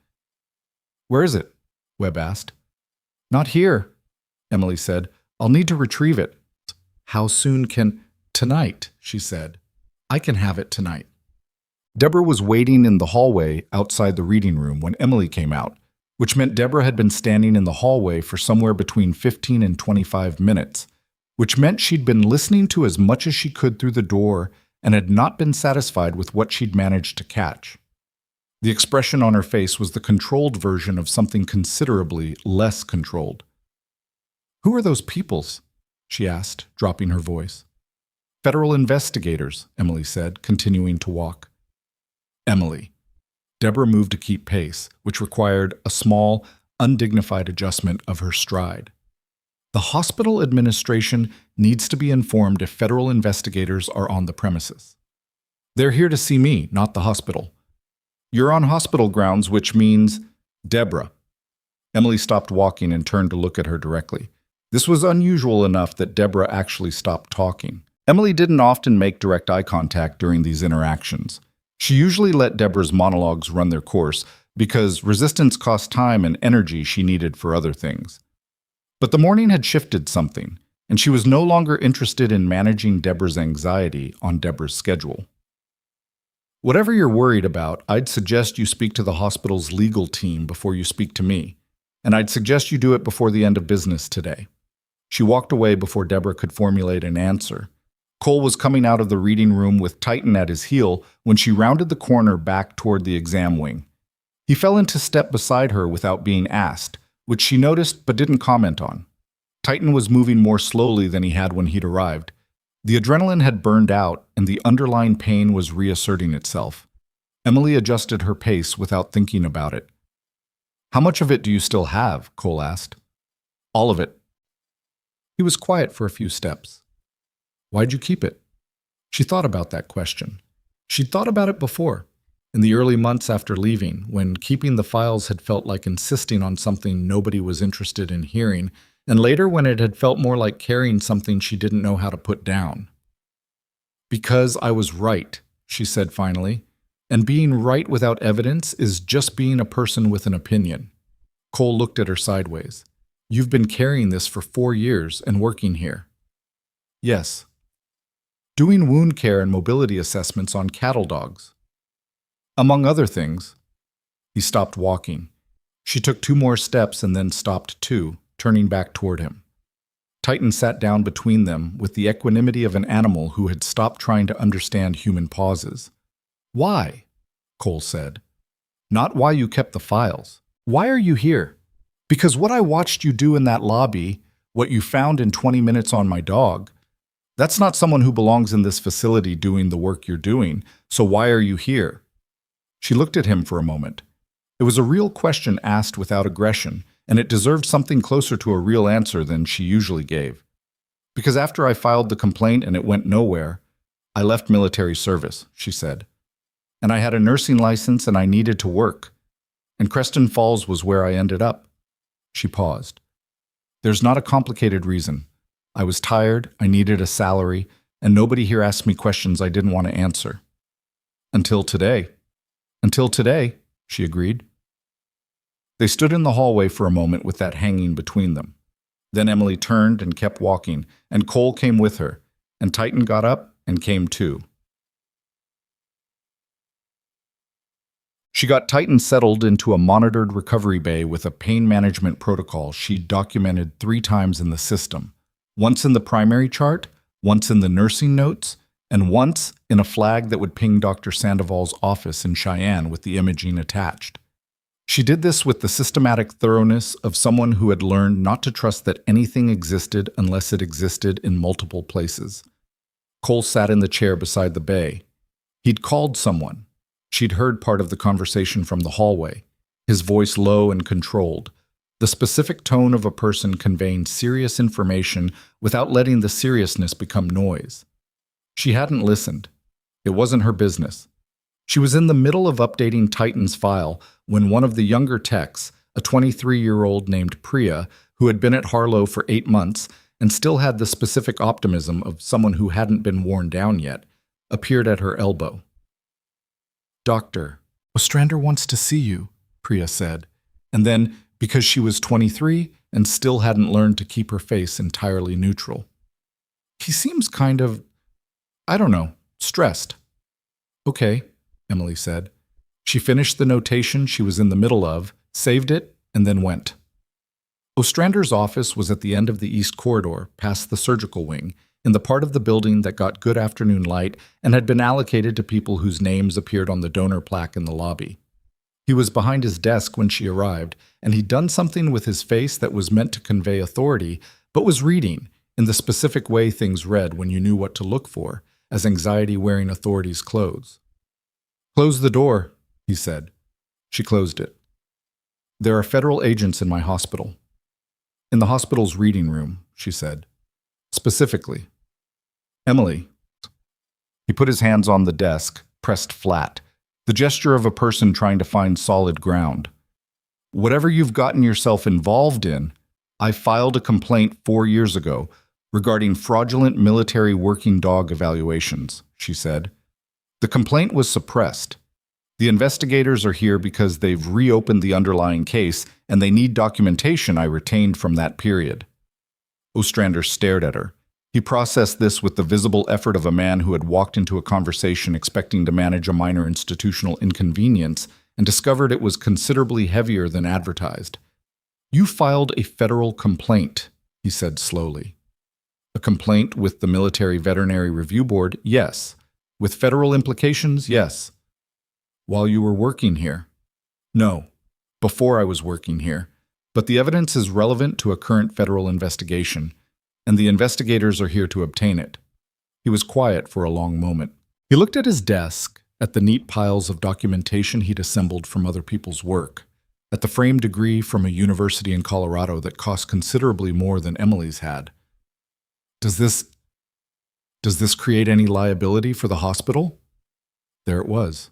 Where is it? Webb asked. Not here, Emily said. I'll need to retrieve it. How soon can... Tonight, she said. I can have it tonight. Deborah was waiting in the hallway outside the reading room when Emily came out, which meant Deborah had been standing in the hallway for somewhere between 15 and 25 minutes, which meant she'd been listening to as much as she could through the door and had not been satisfied with what she'd managed to catch. The expression on her face was the controlled version of something considerably less controlled. Who are those peoples? She asked, dropping her voice. Federal investigators, Emily said, continuing to walk. Emily. Deborah moved to keep pace, which required a small, undignified adjustment of her stride. The hospital administration needs to be informed if federal investigators are on the premises. They're here to see me, not the hospital. You're on hospital grounds, which means Deborah. Emily stopped walking and turned to look at her directly. This was unusual enough that Deborah actually stopped talking. Emily didn't often make direct eye contact during these interactions. She usually let Deborah's monologues run their course because resistance cost time and energy she needed for other things. But the morning had shifted something, and she was no longer interested in managing Deborah's anxiety on Deborah's schedule. Whatever you're worried about, I'd suggest you speak to the hospital's legal team before you speak to me, and I'd suggest you do it before the end of business today. She walked away before Deborah could formulate an answer. Cole was coming out of the reading room with Titan at his heel when she rounded the corner back toward the exam wing. He fell into step beside her without being asked, which she noticed but didn't comment on. Titan was moving more slowly than he had when he'd arrived. The adrenaline had burned out, and the underlying pain was reasserting itself. Emily adjusted her pace without thinking about it. How much of it do you still have? Cole asked. All of it. He was quiet for a few steps. Why'd you keep it? She thought about that question. She'd thought about it before, in the early months after leaving, when keeping the files had felt like insisting on something nobody was interested in hearing, and later when it had felt more like carrying something she didn't know how to put down. Because I was right, she said finally, and being right without evidence is just being a person with an opinion. Cole looked at her sideways. You've been carrying this for 4 years and working here. Yes. Doing wound care and mobility assessments on cattle dogs. Among other things. He stopped walking. She took 2 more steps and then stopped too, turning back toward him. Titan sat down between them with the equanimity of an animal who had stopped trying to understand human pauses. Why? Cole said. Not why you kept the files. Why are you here? Because what I watched you do in that lobby, what you found in 20 minutes on my dog, that's not someone who belongs in this facility doing the work you're doing, so why are you here? She looked at him for a moment. It was a real question asked without aggression, and it deserved something closer to a real answer than she usually gave. Because after I filed the complaint and it went nowhere, I left military service, she said. And I had a nursing license and I needed to work. And Creston Falls was where I ended up. She paused. There's not a complicated reason. I was tired, I needed a salary, and nobody here asked me questions I didn't want to answer. Until today. Until today, she agreed. They stood in the hallway for a moment with that hanging between them. Then Emily turned and kept walking, and Cole came with her, and Titan got up and came too. She got Titan settled into a monitored recovery bay with a pain management protocol she'd documented 3 times in the system. Once in the primary chart, once in the nursing notes, and once in a flag that would ping Dr. Sandoval's office in Cheyenne with the imaging attached. She did this with the systematic thoroughness of someone who had learned not to trust that anything existed unless it existed in multiple places. Cole sat in the chair beside the bay. He'd called someone. She'd heard part of the conversation from the hallway, his voice low and controlled, the specific tone of a person conveying serious information without letting the seriousness become noise. She hadn't listened. It wasn't her business. She was in the middle of updating Titan's file when one of the younger techs, a 23-year-old named Priya, who had been at Harlow for 8 months and still had the specific optimism of someone who hadn't been worn down yet, appeared at her elbow. "Doctor, Ostrander wants to see you," Priya said, and then, because she was 23 and still hadn't learned to keep her face entirely neutral. "He seems kind of, I don't know, stressed." "Okay," Emily said. She finished the notation she was in the middle of, saved it, and then went. Ostrander's office was at the end of the east corridor, past the surgical wing, in the part of the building that got good afternoon light and had been allocated to people whose names appeared on the donor plaque in the lobby. He was behind his desk when she arrived, and he'd done something with his face that was meant to convey authority, but was reading, in the specific way things read when you knew what to look for, as anxiety wearing authority's clothes. "Close the door," he said. She closed it. "There are federal agents in my hospital." "In the hospital's reading room," she said. "Specifically." "Emily." He put his hands on the desk, pressed flat, the gesture of a person trying to find solid ground. "Whatever you've gotten yourself involved in, I filed a complaint 4 years ago regarding fraudulent military working dog evaluations," she said. "The complaint was suppressed. The investigators are here because they've reopened the underlying case and they need documentation I retained from that period." Ostrander stared at her. He processed this with the visible effort of a man who had walked into a conversation expecting to manage a minor institutional inconvenience and discovered it was considerably heavier than advertised. "You filed a federal complaint," he said slowly. "A complaint with the Military Veterinary Review Board, yes. With federal implications, yes. While you were working here?" "No, before I was working here. But the evidence is relevant to a current federal investigation, and the investigators are here to obtain it." He was quiet for a long moment. He looked at his desk, at the neat piles of documentation he'd assembled from other people's work, at the framed degree from a university in Colorado that cost considerably more than Emily's had. Does this create any liability for the hospital?" There it was.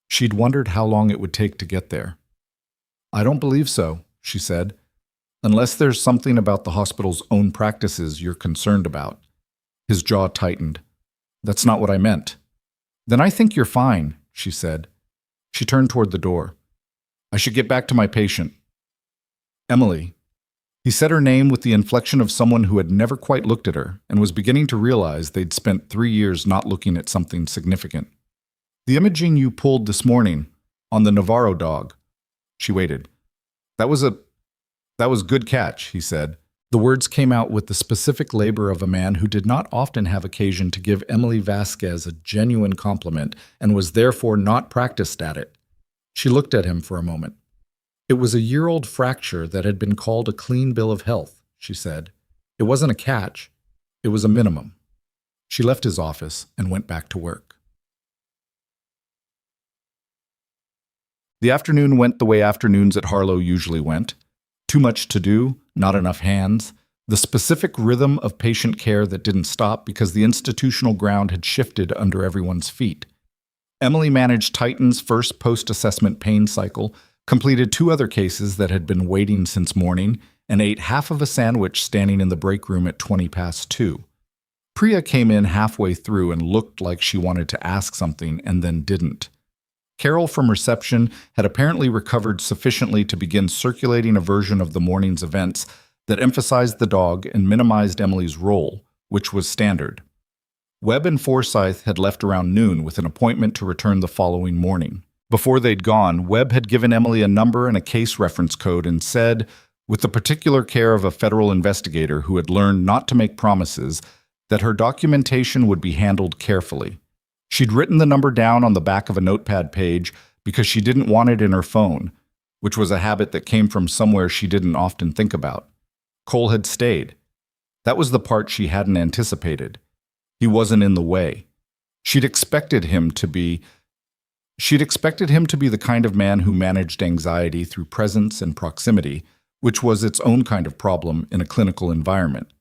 She'd wondered how long it would take to get there. "I don't believe so," she said, "unless there's something about the hospital's own practices you're concerned about." His jaw tightened. "That's not what I meant." "Then I think you're fine," she said. She turned toward the door. "I should get back to my patient." "Emily." He said her name with the inflection of someone who had never quite looked at her and was beginning to realize they'd spent 3 years not looking at something significant. "The imaging you pulled this morning, on the Navarro dog." She waited. That was good catch," he said. The words came out with the specific labor of a man who did not often have occasion to give Emily Vasquez a genuine compliment and was therefore not practiced at it. She looked at him for a moment. "It was a year-old fracture that had been called a clean bill of health," she said. "It wasn't a catch. It was a minimum." She left his office and went back to work. The afternoon went the way afternoons at Harlow usually went. Too much to do, not enough hands, the specific rhythm of patient care that didn't stop because the institutional ground had shifted under everyone's feet. Emily managed Titan's first post-assessment pain cycle, completed 2 other cases that had been waiting since morning, and ate half of a sandwich standing in the break room at 2:20. Priya came in halfway through and looked like she wanted to ask something and then didn't. Carol from reception had apparently recovered sufficiently to begin circulating a version of the morning's events that emphasized the dog and minimized Emily's role, which was standard. Webb and Forsyth had left around noon with an appointment to return the following morning. Before they'd gone, Webb had given Emily a number and a case reference code and said, with the particular care of a federal investigator who had learned not to make promises, that her documentation would be handled carefully. She'd written the number down on the back of a notepad page because she didn't want it in her phone, which was a habit that came from somewhere she didn't often think about. Cole had stayed. That was the part she hadn't anticipated. He wasn't in the way. She'd expected him to be the kind of man who managed anxiety through presence and proximity, which was its own kind of problem in a clinical environment.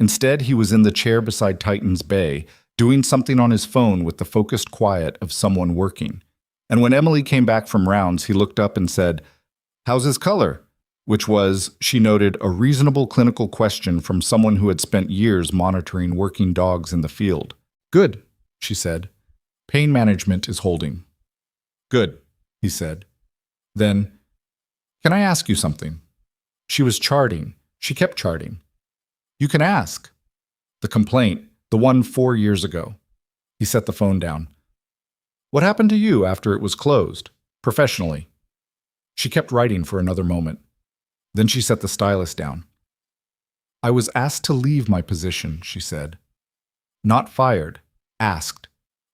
Instead, he was in the chair beside Titan's bay, doing something on his phone with the focused quiet of someone working. And when Emily came back from rounds, he looked up and said, "How's his color?" Which was, she noted, a reasonable clinical question from someone who had spent years monitoring working dogs in the field. "Good," she said. "Pain management is holding." "Good," he said. Then, "Can I ask you something?" She was charting. She kept charting. "You can ask." "The complaint, the one 4 years ago." He set the phone down. "What happened to you after it was closed, professionally?" She kept writing for another moment. Then she set the stylus down. "I was asked to leave my position," she said. "Not fired, asked.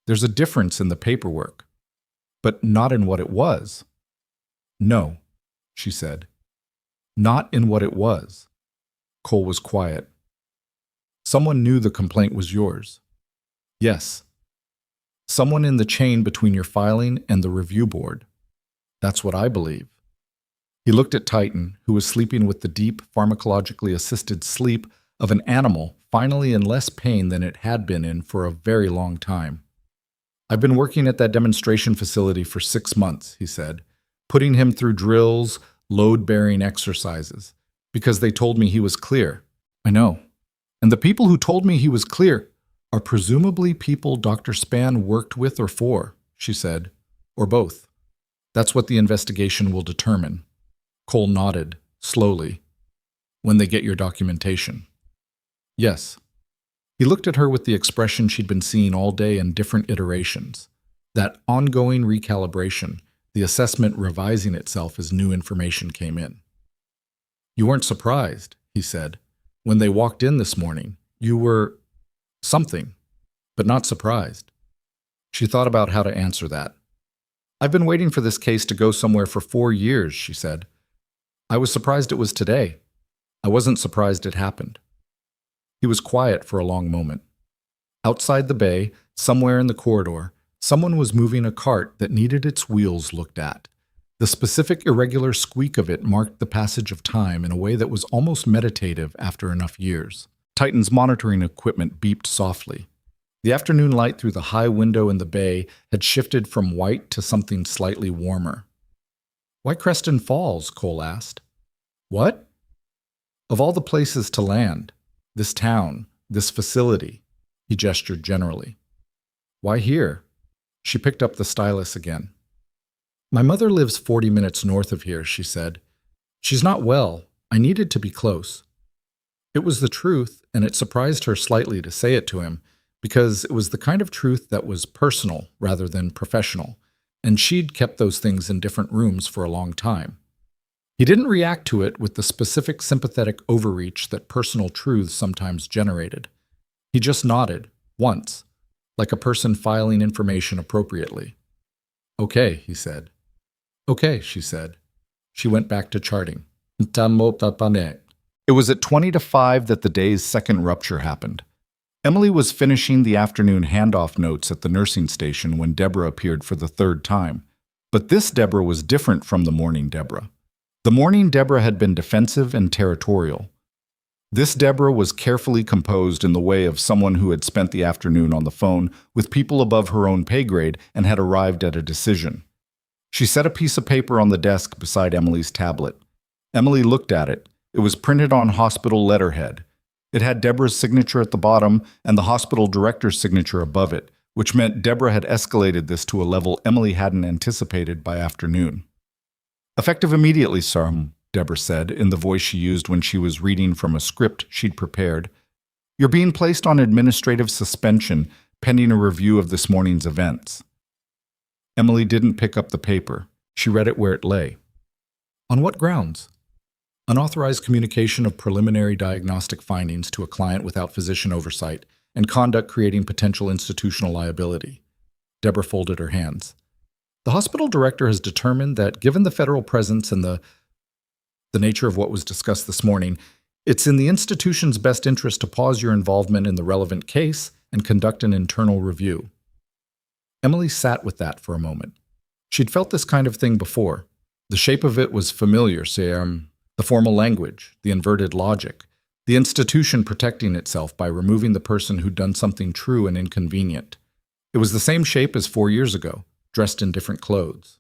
There's a difference in the paperwork, but not in what it was." "No," she said. "Not in what it was." Cole was quiet. "Someone knew the complaint was yours." "Yes." "Someone in the chain between your filing and the review board." "That's what I believe." He looked at Titan, who was sleeping with the deep, pharmacologically assisted sleep of an animal finally in less pain than it had been in for a very long time. "I've been working at that demonstration facility for 6 months," he said, "putting him through drills, load-bearing exercises, because they told me he was clear." "I know. And the people who told me he was clear are presumably people Dr. Spann worked with or for," she said, "or both. That's what the investigation will determine." Cole nodded, slowly. "When they get your documentation." "Yes." He looked at her with the expression she'd been seeing all day in different iterations. That ongoing recalibration, the assessment revising itself as new information came in. "You weren't surprised," he said. "When they walked in this morning, you were something, but not surprised." She thought about how to answer that. "I've been waiting for this case to go somewhere for 4 years," she said. "I was surprised it was today. I wasn't surprised it happened." He was quiet for a long moment. Outside the bay, somewhere in the corridor, someone was moving a cart that needed its wheels looked at. The specific irregular squeak of it marked the passage of time in a way that was almost meditative after enough years. Titan's monitoring equipment beeped softly. The afternoon light through the high window in the bay had shifted from white to something slightly warmer. "Why Creston Falls?" Cole asked. "What?" "Of all the places to land, this town, this facility," he gestured generally. "Why here?" She picked up the stylus again. "My mother lives 40 minutes north of here," she said. "She's not well. I needed to be close." It was the truth, and it surprised her slightly to say it to him, because it was the kind of truth that was personal rather than professional, and she'd kept those things in different rooms for a long time. He didn't react to it with the specific sympathetic overreach that personal truths sometimes generated. He just nodded, once, like a person filing information appropriately. "Okay," he said. "Okay," she said. She went back to charting. It was at 20 to 5 that the day's second rupture happened. Emily was finishing the afternoon handoff notes at the nursing station when Deborah appeared for the 3rd time. But this Deborah was different from the morning Deborah. The morning Deborah had been defensive and territorial. This Deborah was carefully composed in the way of someone who had spent the afternoon on the phone with people above her own pay grade and had arrived at a decision. She set a piece of paper on the desk beside Emily's tablet. Emily looked at it. It was printed on hospital letterhead. It had Deborah's signature at the bottom and the hospital director's signature above it, which meant Deborah had escalated this to a level Emily hadn't anticipated by afternoon. "Effective immediately, sir," Deborah said, in the voice she used when she was reading from a script she'd prepared. "You're being placed on administrative suspension pending a review of this morning's events." Emily didn't pick up the paper. She read it where it lay. "On what grounds?" "Unauthorized communication of preliminary diagnostic findings to a client without physician oversight, and conduct creating potential institutional liability." Deborah folded her hands. "The hospital director has determined that given the federal presence and the nature of what was discussed this morning, it's in the institution's best interest to pause your involvement in the relevant case and conduct an internal review." Emily sat with that for a moment. She'd felt this kind of thing before. The shape of it was familiar, the formal language, the inverted logic, The institution protecting itself by removing the person who'd done something true and inconvenient. It was the same shape as 4 years ago, dressed in different clothes.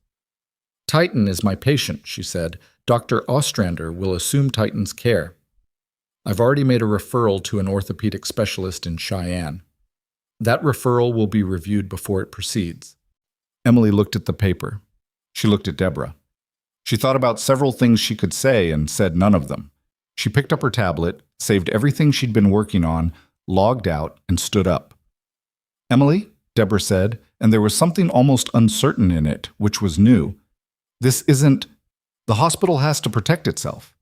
Titan is my patient, she said. Dr. Ostrander will assume Titan's care. I've already made a referral to an orthopedic specialist in Cheyenne. That referral will be reviewed before it proceeds. Emily looked at the paper. She looked at Deborah. She thought about several things she could say and said none of them. She picked up her tablet, saved everything she'd been working on, logged out, and stood up. Emily, Deborah said, and there was something almost uncertain in it, which was new. This isn't... The hospital has to protect itself.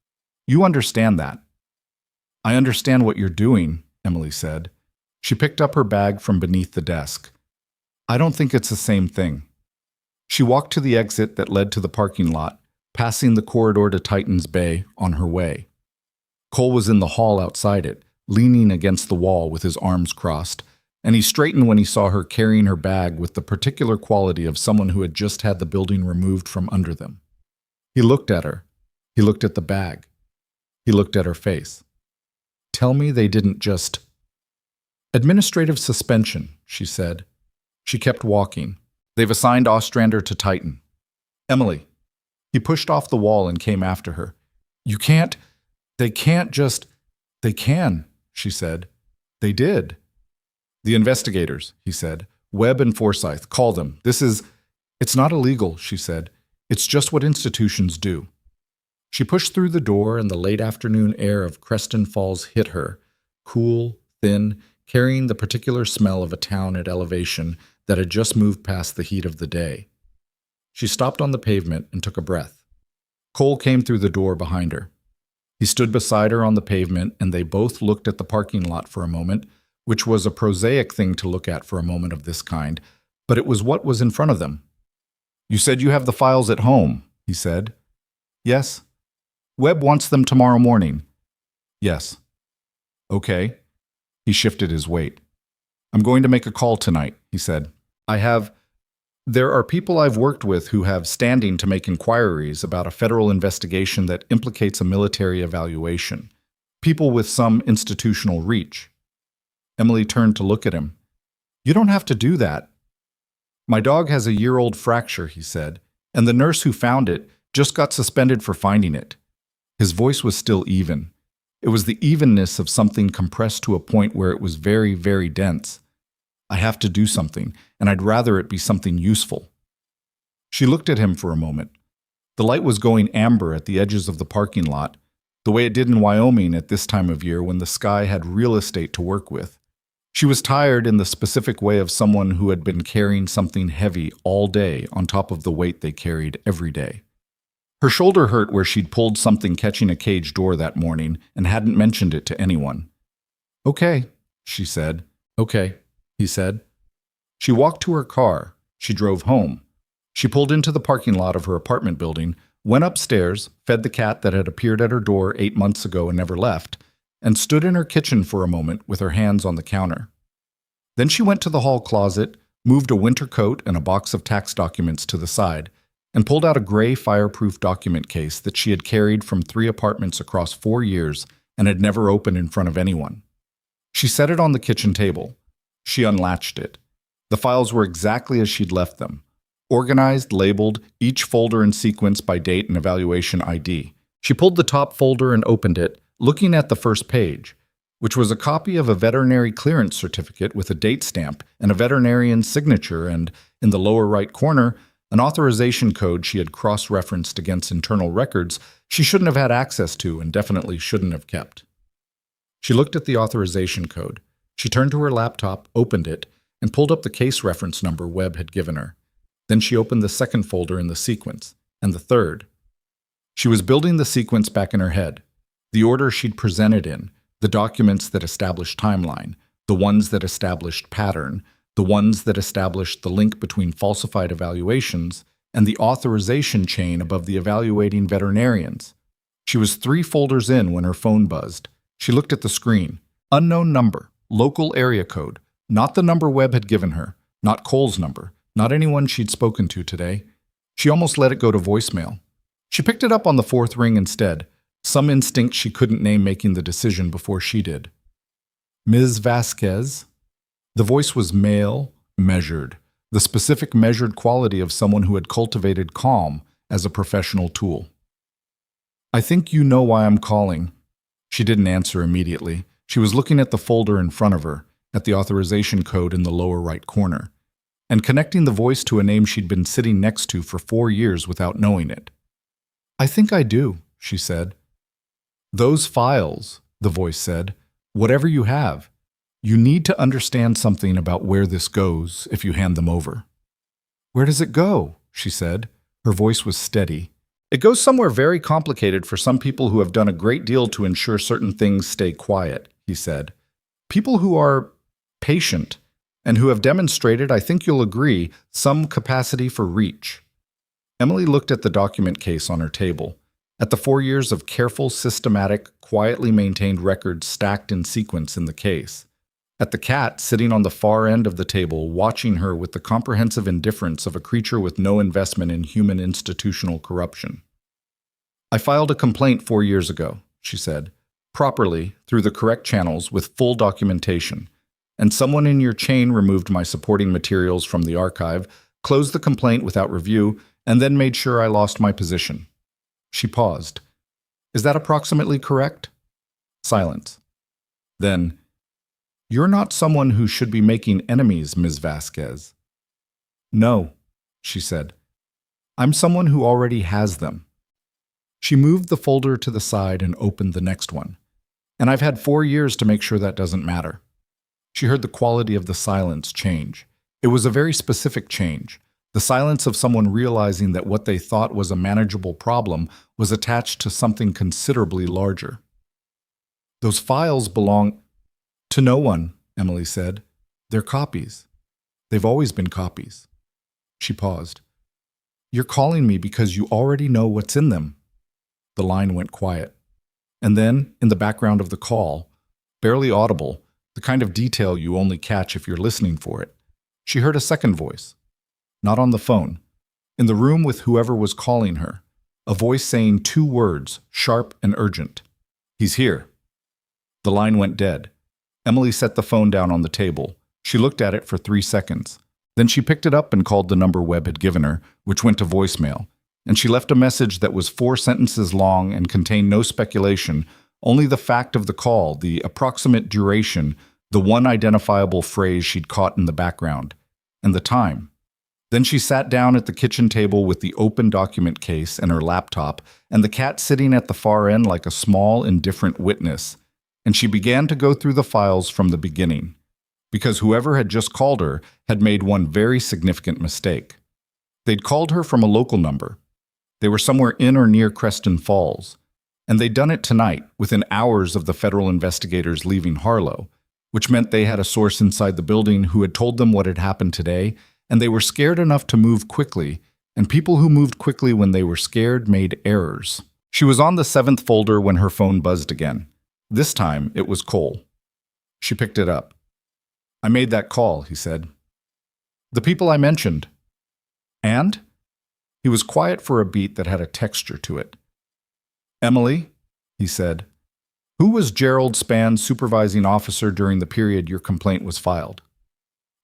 You understand that. I understand what you're doing, Emily said. She picked up her bag from beneath the desk. I don't think it's the same thing. She walked to the exit that led to the parking lot, passing the corridor to Titan's Bay on her way. Cole was in the hall outside it, leaning against the wall with his arms crossed, and he straightened when he saw her carrying her bag with the particular quality of someone who had just had the building removed from under them. He looked at her. He looked at the bag. He looked at her face. Tell me they didn't just... Administrative suspension, she said. She kept walking. They've assigned Ostrander to Titan. Emily. He pushed off the wall and came after her. You can't... They can't just... They can, she said. They did. The investigators, he said. Webb and Forsyth, call them. This is... It's not illegal, she said. It's just what institutions do. She pushed through the door and the late afternoon air of Creston Falls hit her, cool, thin, carrying the particular smell of a town at elevation that had just moved past the heat of the day. She stopped on the pavement and took a breath. Cole came through the door behind her. He stood beside her on the pavement, and they both looked at the parking lot for a moment, which was a prosaic thing to look at for a moment of this kind, but it was what was in front of them. You said you have the files at home, he said. Yes. Webb wants them tomorrow morning. Yes. Okay. He shifted his weight. I'm going to make a call tonight, he said. There are people I've worked with who have standing to make inquiries about a federal investigation that implicates a military evaluation. People with some institutional reach. Emily turned to look at him. You don't have to do that. My dog has a year-old fracture, he said, and the nurse who found it just got suspended for finding it. His voice was still even. It was the evenness of something compressed to a point where it was very, very dense. I have to do something, and I'd rather it be something useful. She looked at him for a moment. The light was going amber at the edges of the parking lot, the way it did in Wyoming at this time of year when the sky had real estate to work with. She was tired in the specific way of someone who had been carrying something heavy all day on top of the weight they carried every day. Her shoulder hurt where she'd pulled something catching a cage door that morning and hadn't mentioned it to anyone. Okay, she said. Okay, he said. She walked to her car. She drove home. She pulled into the parking lot of her apartment building, went upstairs, fed the cat that had appeared at her door 8 months ago and never left, and stood in her kitchen for a moment with her hands on the counter. Then she went to the hall closet, moved a winter coat and a box of tax documents to the side, and pulled out a gray fireproof document case that she had carried from 3 apartments across 4 years and had never opened in front of anyone. She set it on the kitchen table. She unlatched it. The files were exactly as she'd left them, organized, labeled, each folder in sequence by date and evaluation ID. She pulled the top folder and opened it, looking at the first page, which was a copy of a veterinary clearance certificate with a date stamp and a veterinarian's signature, and, in the lower right corner, an authorization code she had cross-referenced against internal records she shouldn't have had access to and definitely shouldn't have kept. She looked at the authorization code. She turned to her laptop, opened it, and pulled up the case reference number Webb had given her. Then she opened the second folder in the sequence, and the third. She was building the sequence back in her head. The order she'd presented in, the documents that established timeline, the ones that established pattern, the ones that established the link between falsified evaluations, and the authorization chain above the evaluating veterinarians. She was 3 folders in when her phone buzzed. She looked at the screen. Unknown number, local area code, not the number Webb had given her, not Cole's number, not anyone she'd spoken to today. She almost let it go to voicemail. She picked it up on the 4th ring instead. Some instinct she couldn't name making the decision before she did. Ms. Vasquez? The voice was male, measured, the specific measured quality of someone who had cultivated calm as a professional tool. I think you know why I'm calling. She didn't answer immediately. She was looking at the folder in front of her, at the authorization code in the lower right corner, and connecting the voice to a name she'd been sitting next to for 4 years without knowing it. I think I do, she said. Those files, the voice said, whatever you have, you need to understand something about where this goes if you hand them over. Where does it go? She said. Her voice was steady. It goes somewhere very complicated for some people who have done a great deal to ensure certain things stay quiet, he said. People who are patient and who have demonstrated, I think you'll agree, some capacity for reach. Emily looked at the document case on her table, at the 4 years of careful, systematic, quietly maintained records stacked in sequence in the case, at the cat sitting on the far end of the table watching her with the comprehensive indifference of a creature with no investment in human institutional corruption. I filed a complaint 4 years ago, she said, properly, through the correct channels with full documentation, and someone in your chain removed my supporting materials from the archive, closed the complaint without review, and then made sure I lost my position. She paused. Is that approximately correct? Silence. Then, you're not someone who should be making enemies, Ms. Vasquez. No, she said. I'm someone who already has them. She moved the folder to the side and opened the next one. And I've had 4 years to make sure that doesn't matter. She heard the quality of the silence change. It was a very specific change. The silence of someone realizing that what they thought was a manageable problem was attached to something considerably larger. Those files belong to no one, Emily said. They're copies. They've always been copies. She paused. You're calling me because you already know what's in them. The line went quiet. And then, in the background of the call, barely audible, the kind of detail you only catch if you're listening for it, she heard a second voice. Not on the phone. In the room with whoever was calling her, a voice saying 2 words, sharp and urgent. He's here. The line went dead. Emily set the phone down on the table. She looked at it for 3 seconds. Then she picked it up and called the number Webb had given her, which went to voicemail. And she left a message that was 4 sentences long and contained no speculation, only the fact of the call, the approximate duration, the one identifiable phrase she'd caught in the background, and the time. Then she sat down at the kitchen table with the open document case and her laptop, and the cat sitting at the far end like a small, indifferent witness, and she began to go through the files from the beginning, because whoever had just called her had made one very significant mistake. They'd called her from a local number. They were somewhere in or near Creston Falls, and they'd done it tonight, within hours of the federal investigators leaving Harlow, which meant they had a source inside the building who had told them what had happened today, and they were scared enough to move quickly, and people who moved quickly when they were scared made errors. She was on the 7th folder when her phone buzzed again. This time, it was Cole. She picked it up. I made that call, he said. The people I mentioned. And? He was quiet for a beat that had a texture to it. Emily, he said, who was Gerald Spann's supervising officer during the period your complaint was filed?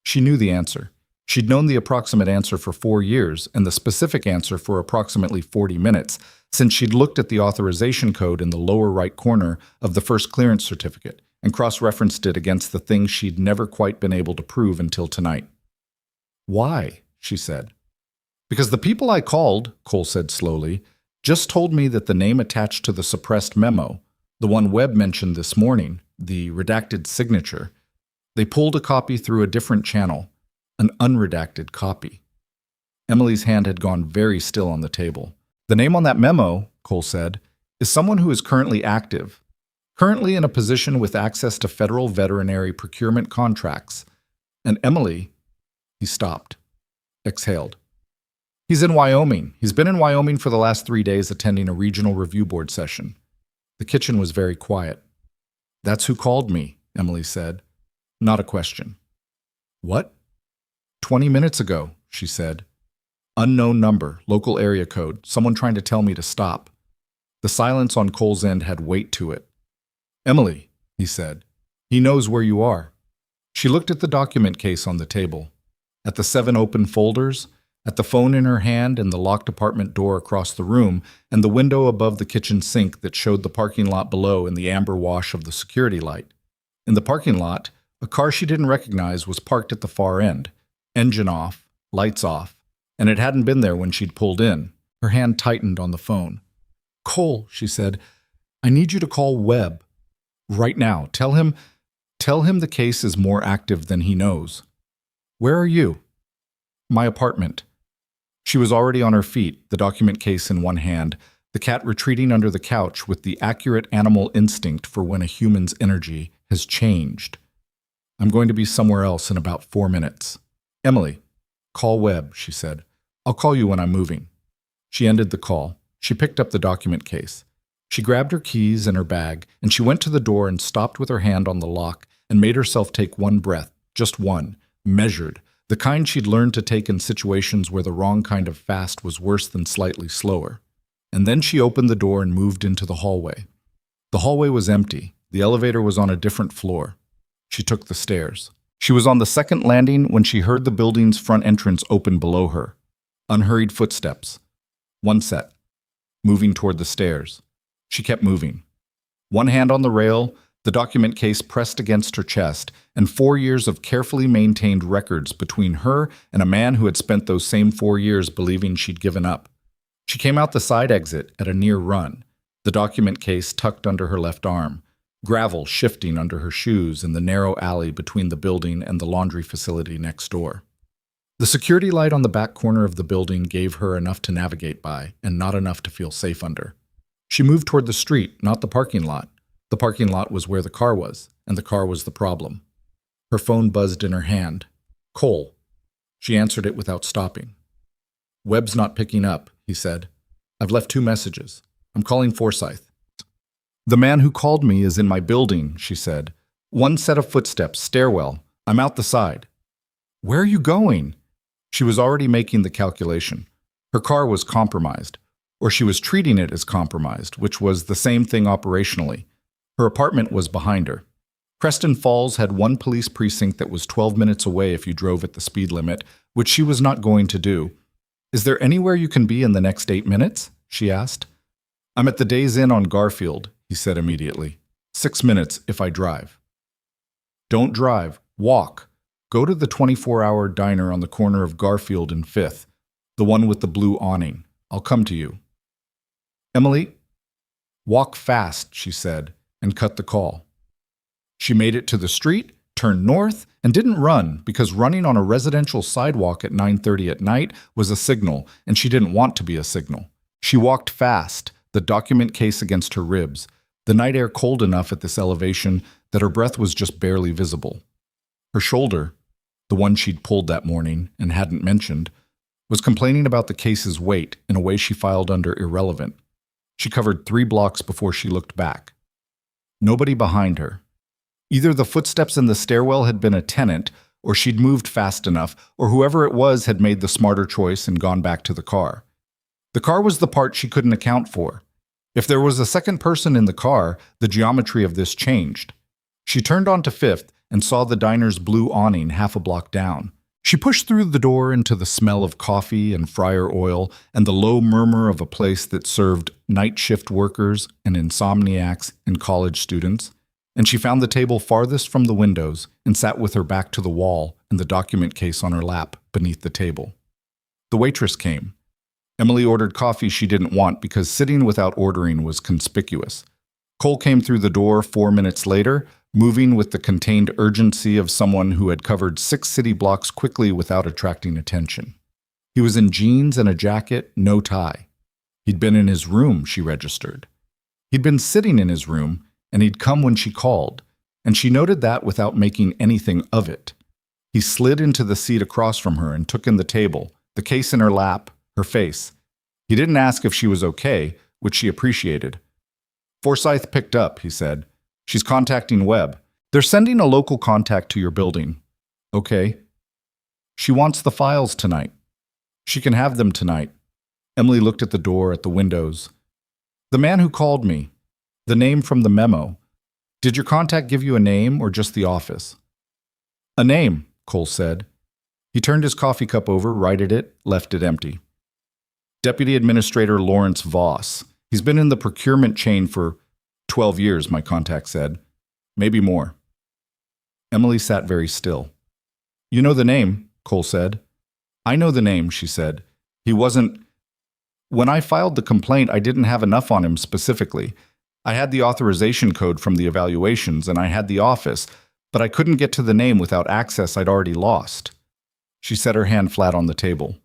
She knew the answer. She'd known the approximate answer for 4 years and the specific answer for approximately 40 minutes, since she'd looked at the authorization code in the lower right corner of the first clearance certificate and cross-referenced it against the things she'd never quite been able to prove until tonight. Why? She said. Because the people I called, Cole said slowly, just told me that the name attached to the suppressed memo, the one Webb mentioned this morning, the redacted signature, they pulled a copy through a different channel, an unredacted copy. Emily's hand had gone very still on the table. The name on that memo, Cole said, is someone who is currently active, currently in a position with access to federal veterinary procurement contracts. And Emily, he stopped, exhaled. He's in Wyoming. He's been in Wyoming for the last 3 days attending a regional review board session. The kitchen was very quiet. That's who called me, Emily said. Not a question. What? 20 minutes ago, she said. Unknown number, local area code, someone trying to tell me to stop. The silence on Cole's end had weight to it. "Emily," he said, "he knows where you are." She looked at the document case on the table, at the 7 open folders, at the phone in her hand and the locked apartment door across the room, and the window above the kitchen sink that showed the parking lot below in the amber wash of the security light. In the parking lot, a car she didn't recognize was parked at the far end, engine off, lights off, and it hadn't been there when she'd pulled in. Her hand tightened on the phone. "Cole," she said, "I need you to call Webb. Right now. Tell him the case is more active than he knows." "Where are you?" "My apartment." She was already on her feet, the document case in one hand, the cat retreating under the couch with the accurate animal instinct for when a human's energy has changed. "I'm going to be somewhere else in about 4 minutes. Emily, call Webb," she said. "I'll call you when I'm moving." She ended the call. She picked up the document case. She grabbed her keys and her bag, and she went to the door and stopped with her hand on the lock and made herself take one breath, just one, measured, the kind she'd learned to take in situations where the wrong kind of fast was worse than slightly slower. And then she opened the door and moved into the hallway. The hallway was empty. The elevator was on a different floor. She took the stairs. She was on the second landing when she heard the building's front entrance open below her. Unhurried footsteps. One set. Moving toward the stairs. She kept moving. One hand on the rail, the document case pressed against her chest, and 4 years of carefully maintained records between her and a man who had spent those same 4 years believing she'd given up. She came out the side exit at a near run, the document case tucked under her left arm, gravel shifting under her shoes in the narrow alley between the building and the laundry facility next door. The security light on the back corner of the building gave her enough to navigate by, and not enough to feel safe under. She moved toward the street, not the parking lot. The parking lot was where the car was, and the car was the problem. Her phone buzzed in her hand. "Cole." She answered it without stopping. "Webb's not picking up," he said. "I've left 2 messages. I'm calling Forsyth." "The man who called me is in my building," she said. "One set of footsteps, stairwell. I'm out the side." "Where are you going?" She was already making the calculation. Her car was compromised, or she was treating it as compromised, which was the same thing operationally. Her apartment was behind her. Creston Falls had one police precinct that was 12 minutes away if you drove at the speed limit, which she was not going to do. "Is there anywhere you can be in the next 8 minutes?" she asked. "I'm at the Days Inn on Garfield," he said immediately. 6 minutes if I drive." "Don't drive. Walk. Go to the 24-hour diner on the corner of Garfield and 5th, the one with the blue awning. I'll come to you." "Emily?" "Walk fast," she said, and cut the call. She made it to the street, turned north, and didn't run because running on a residential sidewalk at 9:30 at night was a signal, and she didn't want to be a signal. She walked fast, the document case against her ribs, the night air cold enough at this elevation that her breath was just barely visible. Her shoulder, the one she'd pulled that morning and hadn't mentioned, was complaining about the case's weight in a way she filed under irrelevant. She covered 3 blocks before she looked back. Nobody behind her. Either the footsteps in the stairwell had been a tenant, or she'd moved fast enough, or whoever it was had made the smarter choice and gone back to the car. The car was the part she couldn't account for. If there was a second person in the car, the geometry of this changed. She turned onto 5th and saw the diner's blue awning half a block down. She pushed through the door into the smell of coffee and fryer oil and the low murmur of a place that served night shift workers and insomniacs and college students, and she found the table farthest from the windows and sat with her back to the wall and the document case on her lap beneath the table. The waitress came. Emily ordered coffee she didn't want because sitting without ordering was conspicuous. Cole came through the door 4 minutes later, moving with the contained urgency of someone who had covered 6 city blocks quickly without attracting attention. He was in jeans and a jacket, no tie. He'd been in his room, she registered. He'd been sitting in his room, and he'd come when she called, and she noted that without making anything of it. He slid into the seat across from her and took in the table, the case in her lap, her face. He didn't ask if she was okay, which she appreciated. "Forsyth picked up," he said. "She's contacting Webb. They're sending a local contact to your building." "Okay." "She wants the files tonight." "She can have them tonight." Emily looked at the door, at the windows. The man who called me. The name from the memo. Did your contact give you a name or just the office? A name, Cole said. He turned his coffee cup over, righted it, left it empty. Deputy Administrator Lawrence Voss. He's been in the procurement chain for 12 years, my contact said. Maybe more. Emily sat very still. You know the name, Cole said. I know the name, she said. He wasn't... When I filed the complaint, I didn't have enough on him specifically. I had the authorization code from the evaluations, and I had the office, but I couldn't get to the name without access I'd already lost. She set her hand flat on the table.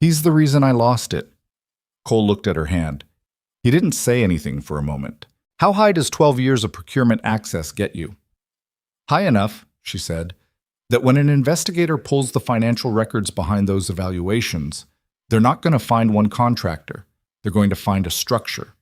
He's the reason I lost it. Cole looked at her hand. He didn't say anything for a moment. How high does 12 years of procurement access get you? High enough, she said, that when an investigator pulls the financial records behind those evaluations, they're not going to find one contractor. They're going to find a structure.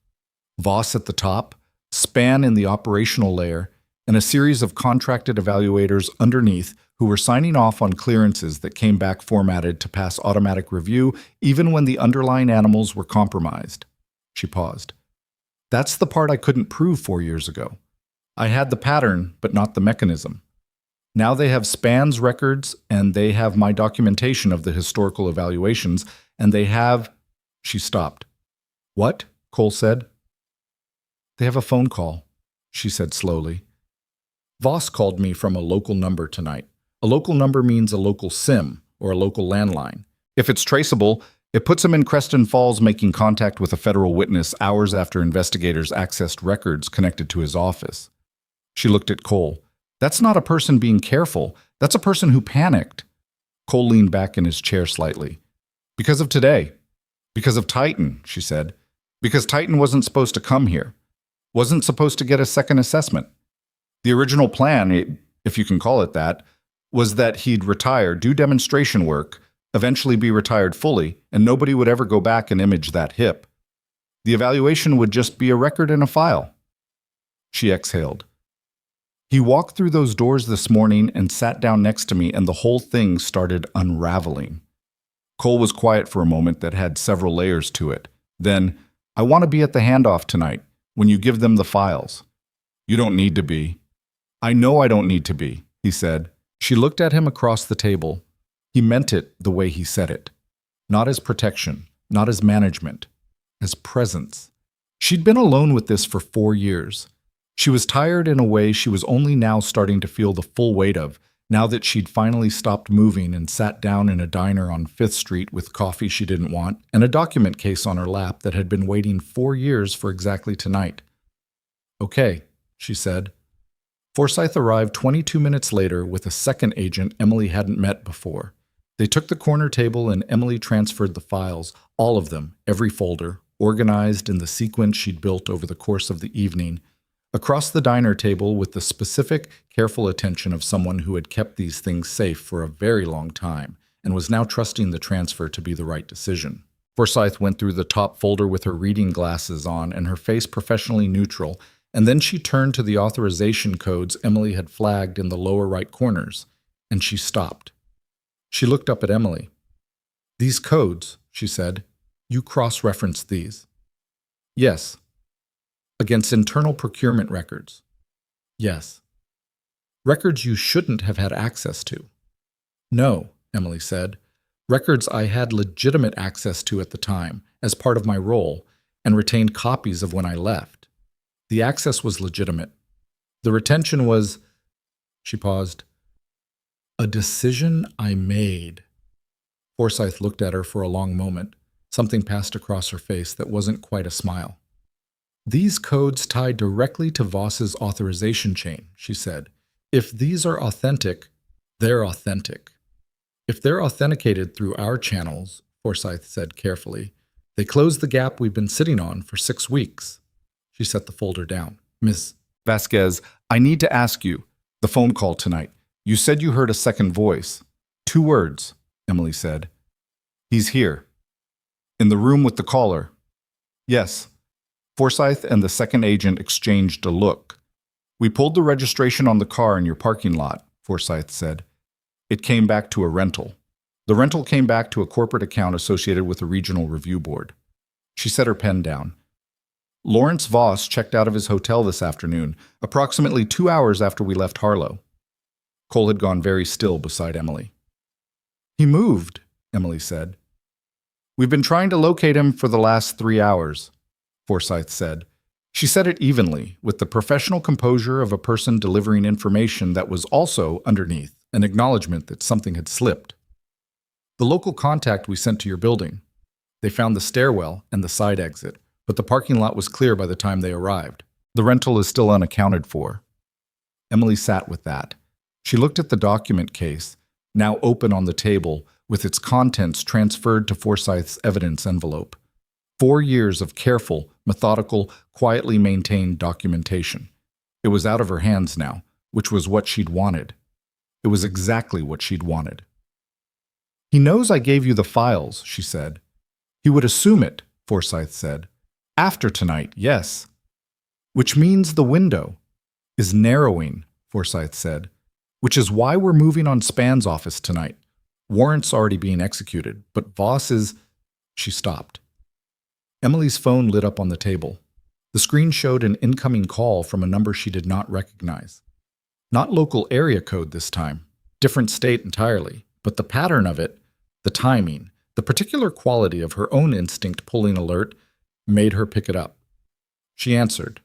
Voss at the top, span in the operational layer, and a series of contracted evaluators underneath who were signing off on clearances that came back formatted to pass automatic review even when the underlying animals were compromised. She paused. That's the part I couldn't prove 4 years ago. I had the pattern, but not the mechanism. Now they have SPAN's records, and they have my documentation of the historical evaluations, and they have... She stopped. What? Cole said. They have a phone call, she said slowly. Voss called me from a local number tonight. A local number means a local SIM, or a local landline. If it's traceable, it puts him in Creston Falls making contact with a federal witness hours after investigators accessed records connected to his office. She looked at Cole. That's not a person being careful. That's a person who panicked. Cole leaned back in his chair slightly. Because of today. Because of Titan, she said. Because Titan wasn't supposed to come here. Wasn't supposed to get a second assessment. The original plan, if you can call it that, was that he'd retire, do demonstration work, eventually be retired fully, and nobody would ever go back and image that hip. The evaluation would just be a record in a file. She exhaled. He walked through those doors this morning and sat down next to me, and the whole thing started unraveling. Cole was quiet for a moment that had several layers to it. Then, I want to be at the handoff tonight, when you give them the files. You don't need to be. I know I don't need to be, he said. She looked at him across the table. He meant it the way he said it. Not as protection, not as management, as presence. She'd been alone with this for 4 years. She was tired in a way she was only now starting to feel the full weight of, now that she'd finally stopped moving and sat down in a diner on 5th Street with coffee she didn't want and a document case on her lap that had been waiting 4 years for exactly tonight. Okay, she said. Forsyth arrived 22 minutes later with a second agent Emily hadn't met before. They took the corner table and Emily transferred the files, all of them, every folder, organized in the sequence she'd built over the course of the evening, across the diner table with the specific, careful attention of someone who had kept these things safe for a very long time and was now trusting the transfer to be the right decision. Forsyth went through the top folder with her reading glasses on and her face professionally neutral, and then she turned to the authorization codes Emily had flagged in the lower right corners, and she stopped. She looked up at Emily. These codes, she said, you cross-referenced these. Yes. Against internal procurement records. Yes. Records you shouldn't have had access to. No, Emily said. Records I had legitimate access to at the time, as part of my role, and retained copies of when I left. The access was legitimate. The retention was, she paused, a decision I made. Forsyth looked at her for a long moment. Something passed across her face that wasn't quite a smile. These codes tie directly to Voss's authorization chain, she said. If these are authentic, they're authentic. If they're authenticated through our channels, Forsyth said carefully, they close the gap we've been sitting on for 6 weeks. She set the folder down. Miss Vasquez, I need to ask you, the phone call tonight. You said you heard a second voice. 2 words, Emily said. He's here. In the room with the caller. Yes. Forsyth and the second agent exchanged a look. We pulled the registration on the car in your parking lot, Forsyth said. It came back to a rental. The rental came back to a corporate account associated with a regional review board. She set her pen down. Lawrence Voss checked out of his hotel this afternoon, approximately 2 hours after we left Harlow. Cole had gone very still beside Emily. He moved, Emily said. We've been trying to locate him for the last 3 hours, Forsyth said. She said it evenly, with the professional composure of a person delivering information that was also, underneath, an acknowledgement that something had slipped. The local contact we sent to your building. They found the stairwell and the side exit, but the parking lot was clear by the time they arrived. The rental is still unaccounted for. Emily sat with that. She looked at the document case, now open on the table, with its contents transferred to Forsyth's evidence envelope. 4 years of careful, methodical, quietly maintained documentation. It was out of her hands now, which was what she'd wanted. It was exactly what she'd wanted. He knows I gave you the files, she said. He would assume it, Forsyth said. After tonight, yes. Which means the window is narrowing, Forsyth said. Which is why we're moving on Spann's office tonight. Warrant's already being executed, but Voss is... She stopped. Emily's phone lit up on the table. The screen showed an incoming call from a number she did not recognize. Not local area code this time, different state entirely, but the pattern of it, the timing, the particular quality of her own instinct pulling alert, made her pick it up. She answered.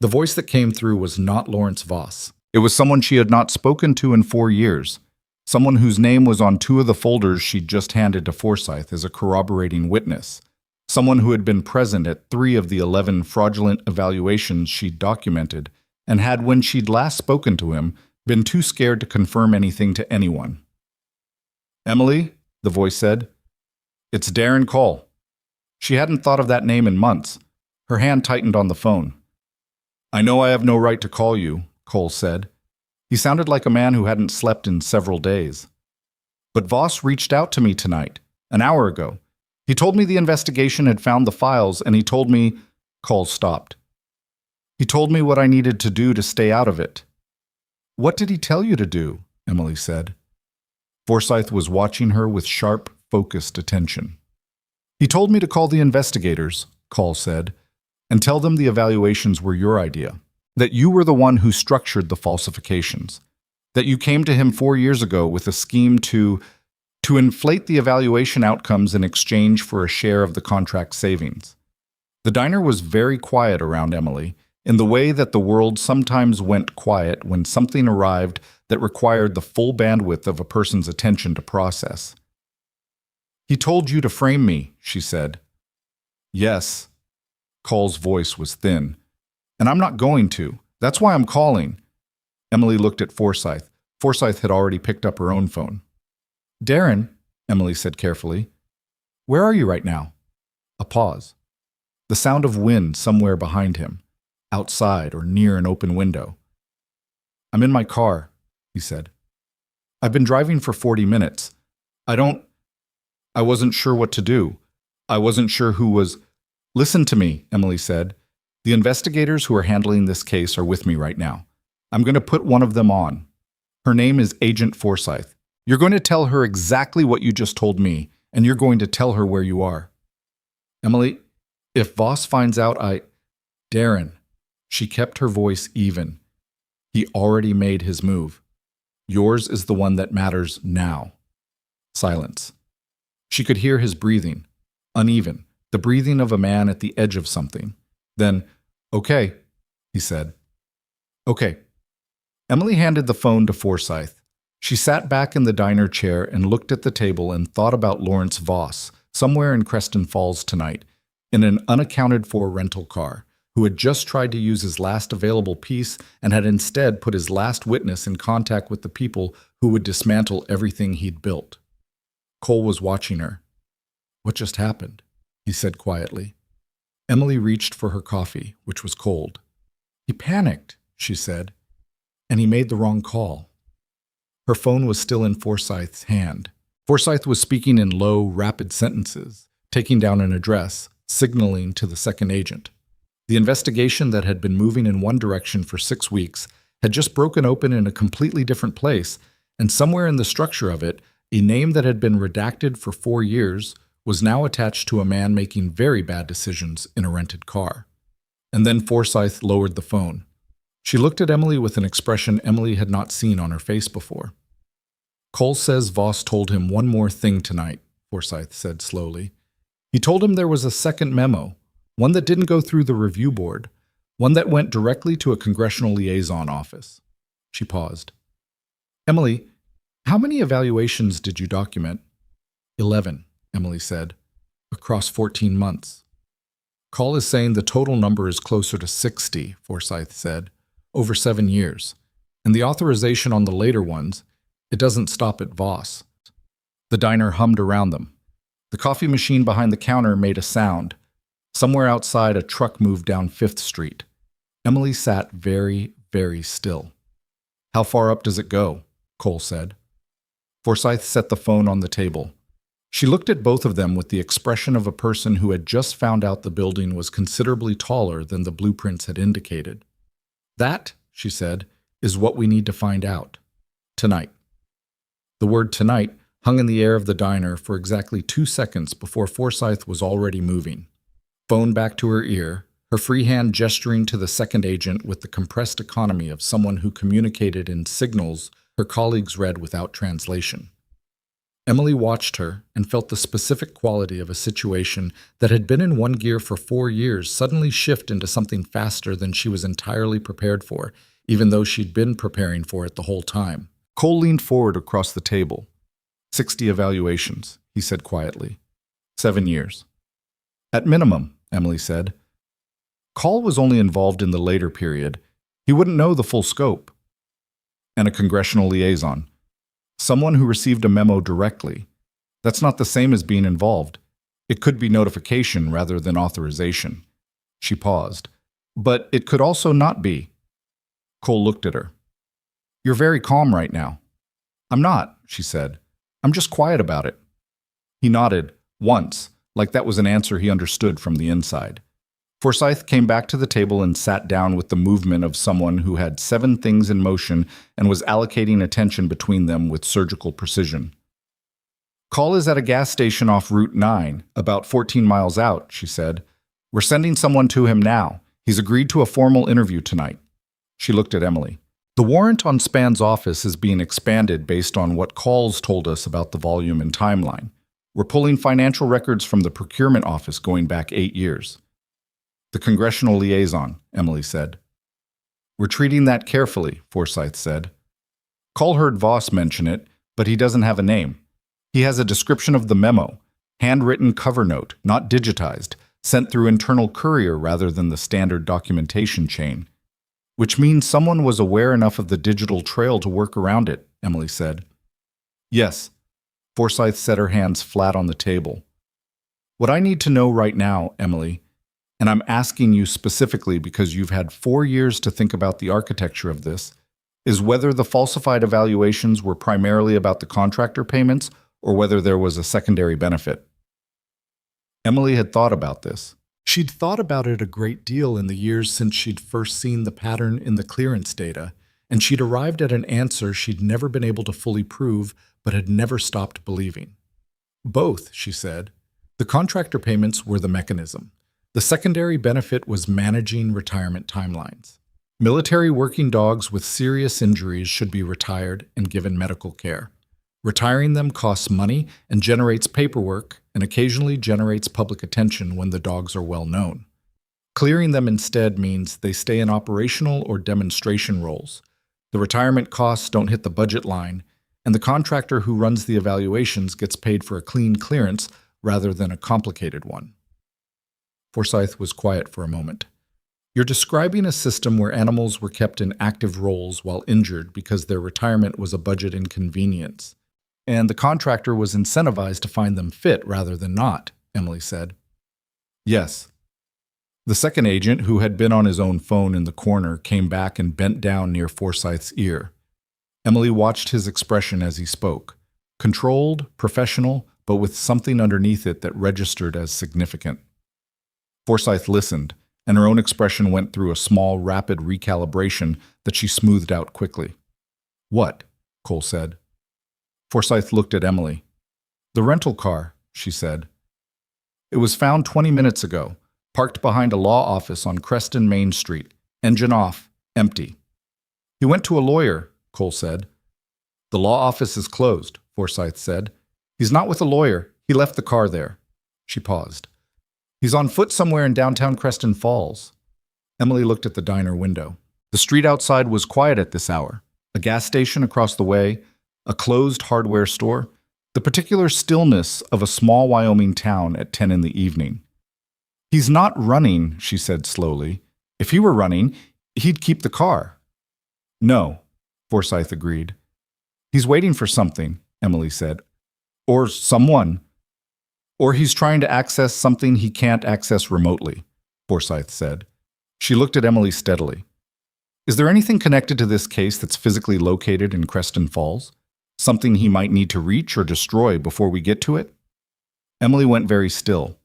The voice that came through was not Lawrence Voss. It was someone she had not spoken to in 4 years, someone whose name was on 2 of the folders she'd just handed to Forsyth as a corroborating witness. Someone who had been present at 3 of the 11 fraudulent evaluations she'd documented and had, when she'd last spoken to him, been too scared to confirm anything to anyone. Emily, the voice said, it's Darren Cole. She hadn't thought of that name in months. Her hand tightened on the phone. I know I have no right to call you, Cole said. He sounded like a man who hadn't slept in several days. But Voss reached out to me tonight, an hour ago. He told me the investigation had found the files, and he told me... Cole stopped. He told me what I needed to do to stay out of it. What did he tell you to do? Emily said. Forsyth was watching her with sharp, focused attention. He told me to call the investigators, Cole said, and tell them the evaluations were your idea, that you were the one who structured the falsifications, that you came to him 4 years ago with a scheme to inflate the evaluation outcomes in exchange for a share of the contract savings. The diner was very quiet around Emily, in the way that the world sometimes went quiet when something arrived that required the full bandwidth of a person's attention to process. He told you to frame me, she said. Yes. Cole's voice was thin. And I'm not going to. That's why I'm calling. Emily looked at Forsyth. Forsyth had already picked up her own phone. Darren, Emily said carefully, where are you right now? A pause. The sound of wind somewhere behind him, outside or near an open window. I'm in my car, he said. I've been driving for 40 minutes. I wasn't sure what to do. I wasn't sure who was... Listen to me, Emily said. The investigators who are handling this case are with me right now. I'm going to put one of them on. Her name is Agent Forsyth. You're going to tell her exactly what you just told me, and you're going to tell her where you are. Emily, if Voss finds out Darren, she kept her voice even. He already made his move. Yours is the one that matters now. Silence. She could hear his breathing, uneven, the breathing of a man at the edge of something. Then, okay, he said. Okay. Emily handed the phone to Forsyth. She sat back in the diner chair and looked at the table and thought about Lawrence Voss, somewhere in Creston Falls tonight, in an unaccounted-for rental car, who had just tried to use his last available piece and had instead put his last witness in contact with the people who would dismantle everything he'd built. Cole was watching her. What just happened? He said quietly. Emily reached for her coffee, which was cold. He panicked, she said, and he made the wrong call. Her phone was still in Forsyth's hand. Forsyth was speaking in low, rapid sentences, taking down an address, signaling to the second agent. The investigation that had been moving in one direction for 6 weeks had just broken open in a completely different place, and somewhere in the structure of it, a name that had been redacted for 4 years was now attached to a man making very bad decisions in a rented car. and then Forsyth lowered the phone. She looked at Emily with an expression Emily had not seen on her face before. Cole says Voss told him one more thing tonight, Forsyth said slowly. He told him there was a second memo, one that didn't go through the review board, one that went directly to a congressional liaison office. She paused. Emily, how many evaluations did you document? 11, Emily said, across 14 months. Cole is saying the total number is closer to 60, Forsyth said, over 7 years. And the authorization on the later ones, it doesn't stop at Voss. The diner hummed around them. The coffee machine behind the counter made a sound. Somewhere outside, a truck moved down 5th Street. Emily sat very, very still. How far up does it go? Cole said. Forsyth set the phone on the table. She looked at both of them with the expression of a person who had just found out the building was considerably taller than the blueprints had indicated. That, she said, is what we need to find out. Tonight. The word tonight hung in the air of the diner for exactly 2 seconds before Forsyth was already moving. Phone back to her ear, her free hand gesturing to the second agent with the compressed economy of someone who communicated in signals her colleagues read without translation. Emily watched her and felt the specific quality of a situation that had been in one gear for 4 years suddenly shift into something faster than she was entirely prepared for, even though she'd been preparing for it the whole time. Cole leaned forward across the table. 60 evaluations, he said quietly. 7 years. At minimum, Emily said. Cole was only involved in the later period. He wouldn't know the full scope. And a congressional liaison. Someone who received a memo directly. That's not the same as being involved. It could be notification rather than authorization. She paused. But it could also not be. Cole looked at her. You're very calm right now. I'm not, she said. I'm just quiet about it. He nodded, once, like that was an answer he understood from the inside. Forsyth came back to the table and sat down with the movement of someone who had 7 things in motion and was allocating attention between them with surgical precision. Call is at a gas station off Route 9, about 14 miles out, she said. We're sending someone to him now. He's agreed to a formal interview tonight. She looked at Emily. The warrant on Span's office is being expanded based on what Calls told us about the volume and timeline. We're pulling financial records from the procurement office going back 8 years. The congressional liaison, Emily said. We're treating that carefully, Forsyth said. Call heard Voss mention it, but he doesn't have a name. He has a description of the memo, handwritten cover note, not digitized, sent through internal courier rather than the standard documentation chain. Which means someone was aware enough of the digital trail to work around it, Emily said. Yes. Forsyth set her hands flat on the table. What I need to know right now, Emily, and I'm asking you specifically because you've had 4 years to think about the architecture of this, is whether the falsified evaluations were primarily about the contractor payments or whether there was a secondary benefit. Emily had thought about this. She'd thought about it a great deal in the years since she'd first seen the pattern in the clearance data, and she'd arrived at an answer she'd never been able to fully prove but had never stopped believing. Both, she said. The contractor payments were the mechanism. The secondary benefit was managing retirement timelines. Military working dogs with serious injuries should be retired and given medical care. Retiring them costs money and generates paperwork and occasionally generates public attention when the dogs are well known. Clearing them instead means they stay in operational or demonstration roles. The retirement costs don't hit the budget line, and the contractor who runs the evaluations gets paid for a clean clearance rather than a complicated one. Forsyth was quiet for a moment. You're describing a system where animals were kept in active roles while injured because their retirement was a budget inconvenience. And the contractor was incentivized to find them fit rather than not, Emily said. Yes. The second agent, who had been on his own phone in the corner, came back and bent down near Forsyth's ear. Emily watched his expression as he spoke. Controlled, professional, but with something underneath it that registered as significant. Forsyth listened, and her own expression went through a small, rapid recalibration that she smoothed out quickly. What? Cole said. Forsyth looked at Emily. The rental car, she said. It was found 20 minutes ago. Parked behind a law office on Creston Main Street. Engine off. Empty. He went to a lawyer, Cole said. The law office is closed, Forsyth said. He's not with a lawyer. He left the car there. She paused. He's on foot somewhere in downtown Creston Falls. Emily looked at the diner window. The street outside was quiet at this hour. A gas station across the way, a closed hardware store, the particular stillness of a small Wyoming town at 10 in the evening. He's not running, she said slowly. If he were running, he'd keep the car. No, Forsyth agreed. He's waiting for something, Emily said. Or someone. Or he's trying to access something he can't access remotely, Forsyth said. She looked at Emily steadily. Is there anything connected to this case that's physically located in Creston Falls? Something he might need to reach or destroy before we get to it? Emily went very still.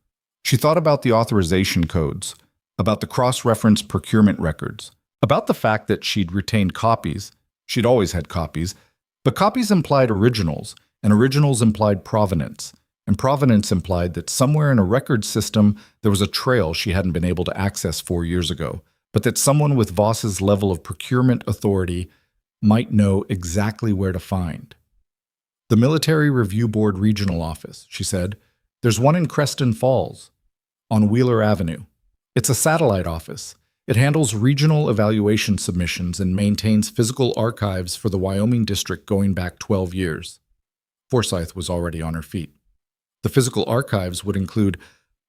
She thought about the authorization codes, about the cross-reference procurement records, about the fact that she'd retained copies. She'd always had copies, but copies implied originals, and originals implied provenance, and provenance implied that somewhere in a record system there was a trail she hadn't been able to access 4 years ago, but that someone with Voss's level of procurement authority might know exactly where to find. The Military Review Board Regional Office, she said. There's one in Creston Falls, on Wheeler Avenue. It's a satellite office. It handles regional evaluation submissions and maintains physical archives for the Wyoming district going back 12 years. Forsyth was already on her feet. The physical archives would include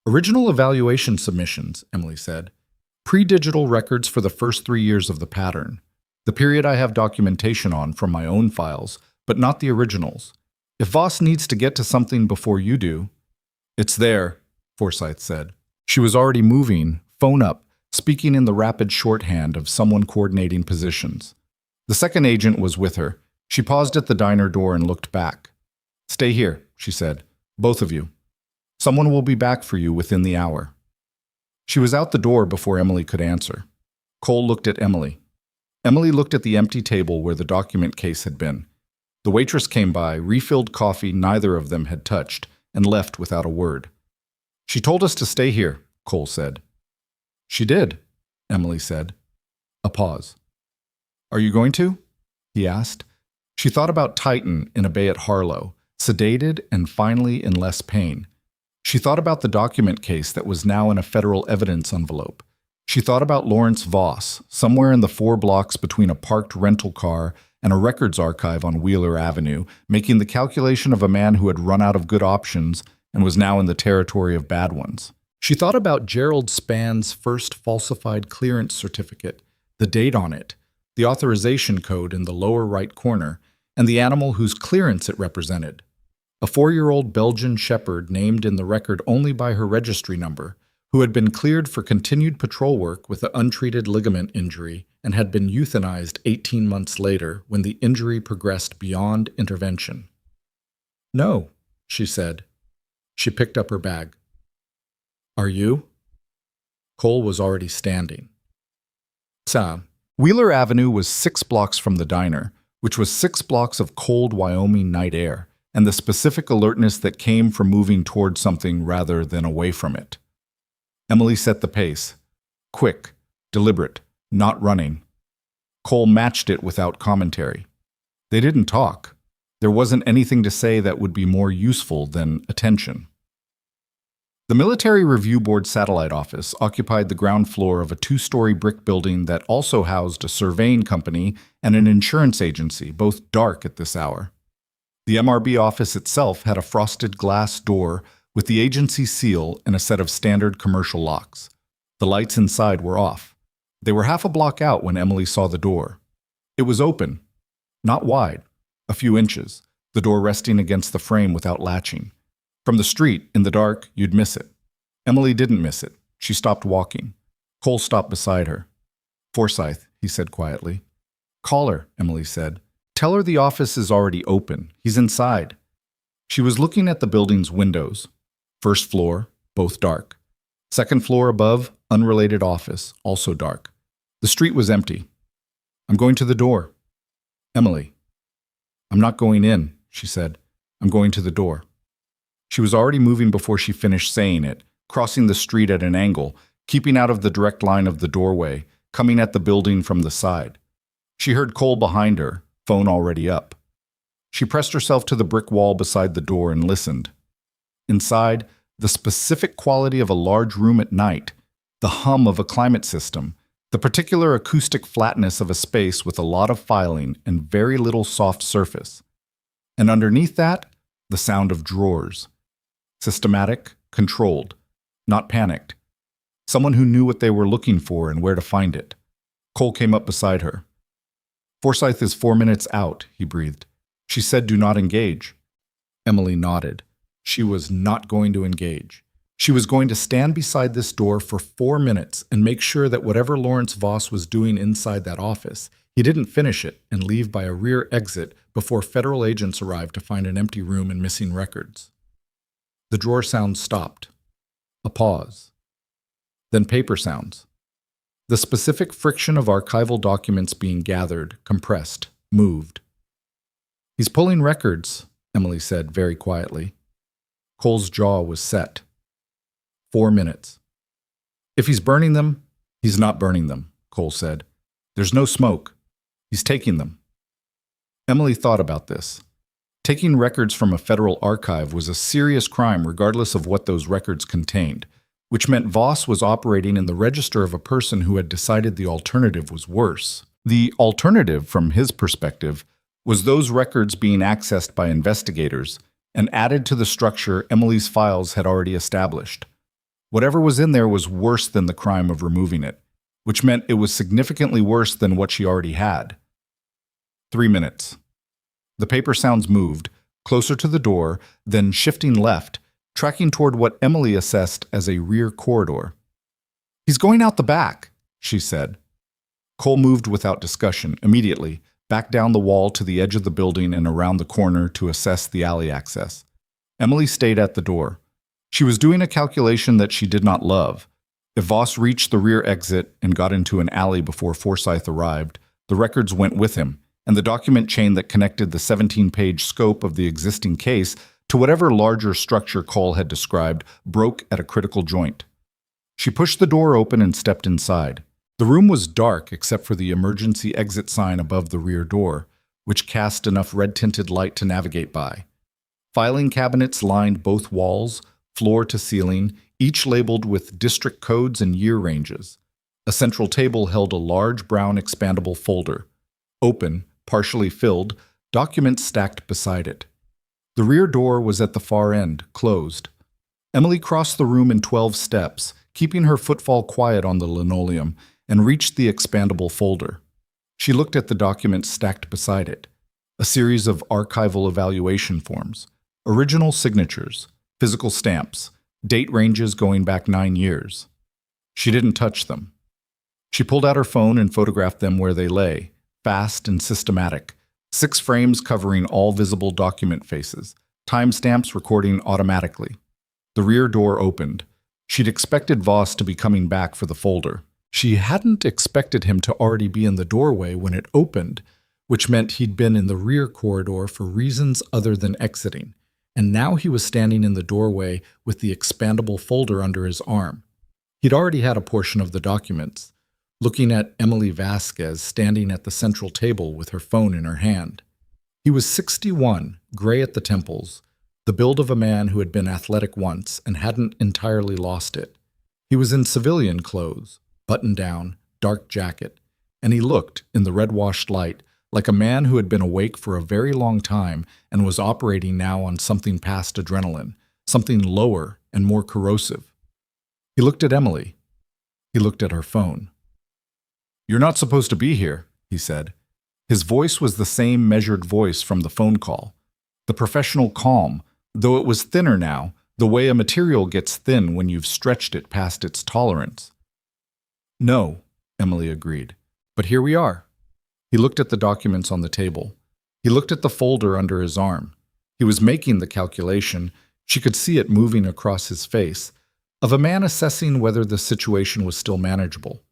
original evaluation submissions, Emily said, pre-digital records for the first 3 years of the pattern, the period I have documentation on from my own files, but not the originals. If Voss needs to get to something before you do, it's there, Forsyth said. She was already moving, phone up, speaking in the rapid shorthand of someone coordinating positions. The second agent was with her. She paused at the diner door and looked back. Stay here, she said. Both of you. Someone will be back for you within the hour. She was out the door before Emily could answer. Cole looked at Emily. Emily looked at the empty table where the document case had been. The waitress came by, refilled coffee neither of them had touched, and left without a word. She told us to stay here, Cole said. She did, Emily said. A pause. Are you going to? He asked. She thought about Titan in a bay at Harlow, sedated and finally in less pain. She thought about the document case that was now in a federal evidence envelope. She thought about Lawrence Voss, somewhere in the 4 blocks between a parked rental car and a records archive on Wheeler Avenue, making the calculation of a man who had run out of good options and was now in the territory of bad ones. She thought about Gerald Spann's first falsified clearance certificate, the date on it, the authorization code in the lower right corner, and the animal whose clearance it represented. A 4-year-old Belgian shepherd named in the record only by her registry number, who had been cleared for continued patrol work with an untreated ligament injury and had been euthanized 18 months later when the injury progressed beyond intervention. No, she said. She picked up her bag. Are you? Cole was already standing. Wheeler Avenue was 6 blocks from the diner, which was 6 blocks of cold Wyoming night air, and the specific alertness that came from moving toward something rather than away from it. Emily set the pace. Quick, deliberate, not running. Cole matched it without commentary. They didn't talk. There wasn't anything to say that would be more useful than attention. The Military Review Board satellite office occupied the ground floor of a 2-story brick building that also housed a surveying company and an insurance agency, both dark at this hour. The MRB office itself had a frosted glass door with the agency seal and a set of standard commercial locks. The lights inside were off. They were half a block out when Emily saw the door. It was open, not wide, a few inches, the door resting against the frame without latching. From the street, in the dark, you'd miss it. Emily didn't miss it. She stopped walking. Cole stopped beside her. Forsyth, he said quietly. Call her, Emily said. Tell her the office is already open. He's inside. She was looking at the building's windows. First floor, both dark. Second floor above, unrelated office, also dark. The street was empty. I'm going to the door. Emily. I'm not going in, she said. I'm going to the door. She was already moving before she finished saying it, crossing the street at an angle, keeping out of the direct line of the doorway, coming at the building from the side. She heard Cole behind her, phone already up. She pressed herself to the brick wall beside the door and listened. Inside, the specific quality of a large room at night, the hum of a climate system, the particular acoustic flatness of a space with a lot of filing and very little soft surface. And underneath that, the sound of drawers. Systematic, controlled, not panicked. Someone who knew what they were looking for and where to find it. Cole came up beside her. "Forsyth is 4 minutes out," he breathed. "She said do not engage." Emily nodded. She was not going to engage. She was going to stand beside this door for 4 minutes and make sure that whatever Lawrence Voss was doing inside that office, he didn't finish it and leave by a rear exit before federal agents arrived to find an empty room and missing records. The drawer sounds stopped. A pause. Then paper sounds. The specific friction of archival documents being gathered, compressed, moved. "He's pulling records," Emily said very quietly. Cole's jaw was set. 4 minutes. "If he's burning them, he's not burning them," Cole said. "There's no smoke. He's taking them." Emily thought about this. Taking records from a federal archive was a serious crime regardless of what those records contained, which meant Voss was operating in the register of a person who had decided the alternative was worse. The alternative, from his perspective, was those records being accessed by investigators and added to the structure Emily's files had already established. Whatever was in there was worse than the crime of removing it, which meant it was significantly worse than what she already had. 3 minutes. The paper sounds moved, closer to the door, then shifting left, tracking toward what Emily assessed as a rear corridor. "He's going out the back," she said. Cole moved without discussion, immediately, back down the wall to the edge of the building and around the corner to assess the alley access. Emily stayed at the door. She was doing a calculation that she did not love. If Voss reached the rear exit and got into an alley before Forsyth arrived, the records went with him, and the document chain that connected the 17-page scope of the existing case to whatever larger structure Cole had described broke at a critical joint. She pushed the door open and stepped inside. The room was dark except for the emergency exit sign above the rear door, which cast enough red-tinted light to navigate by. Filing cabinets lined both walls, floor to ceiling, each labeled with district codes and year ranges. A central table held a large brown expandable folder. Open, partially filled, documents stacked beside it. The rear door was at the far end, closed. Emily crossed the room in 12 steps, keeping her footfall quiet on the linoleum, and reached the expandable folder. She looked at the documents stacked beside it. A series of archival evaluation forms, original signatures, physical stamps, date ranges going back 9 years. She didn't touch them. She pulled out her phone and photographed them where they lay, fast and systematic, 6 frames covering all visible document faces, timestamps recording automatically. The rear door opened. She'd expected Voss to be coming back for the folder. She hadn't expected him to already be in the doorway when it opened, which meant he'd been in the rear corridor for reasons other than exiting, and now he was standing in the doorway with the expandable folder under his arm. He'd already had a portion of the documents, looking at Emily Vasquez standing at the central table with her phone in her hand. He was 61, gray at the temples, the build of a man who had been athletic once and hadn't entirely lost it. He was in civilian clothes, button down, dark jacket, and he looked, in the red-washed light, like a man who had been awake for a very long time and was operating now on something past adrenaline, something lower and more corrosive. He looked at Emily. He looked at her phone. "You're not supposed to be here," he said. His voice was the same measured voice from the phone call, the professional calm, though it was thinner now, the way a material gets thin when you've stretched it past its tolerance. "No," Emily agreed, "but here we are." He looked at the documents on the table. He looked at the folder under his arm. He was making the calculation, she could see it moving across his face, of a man assessing whether the situation was still manageable,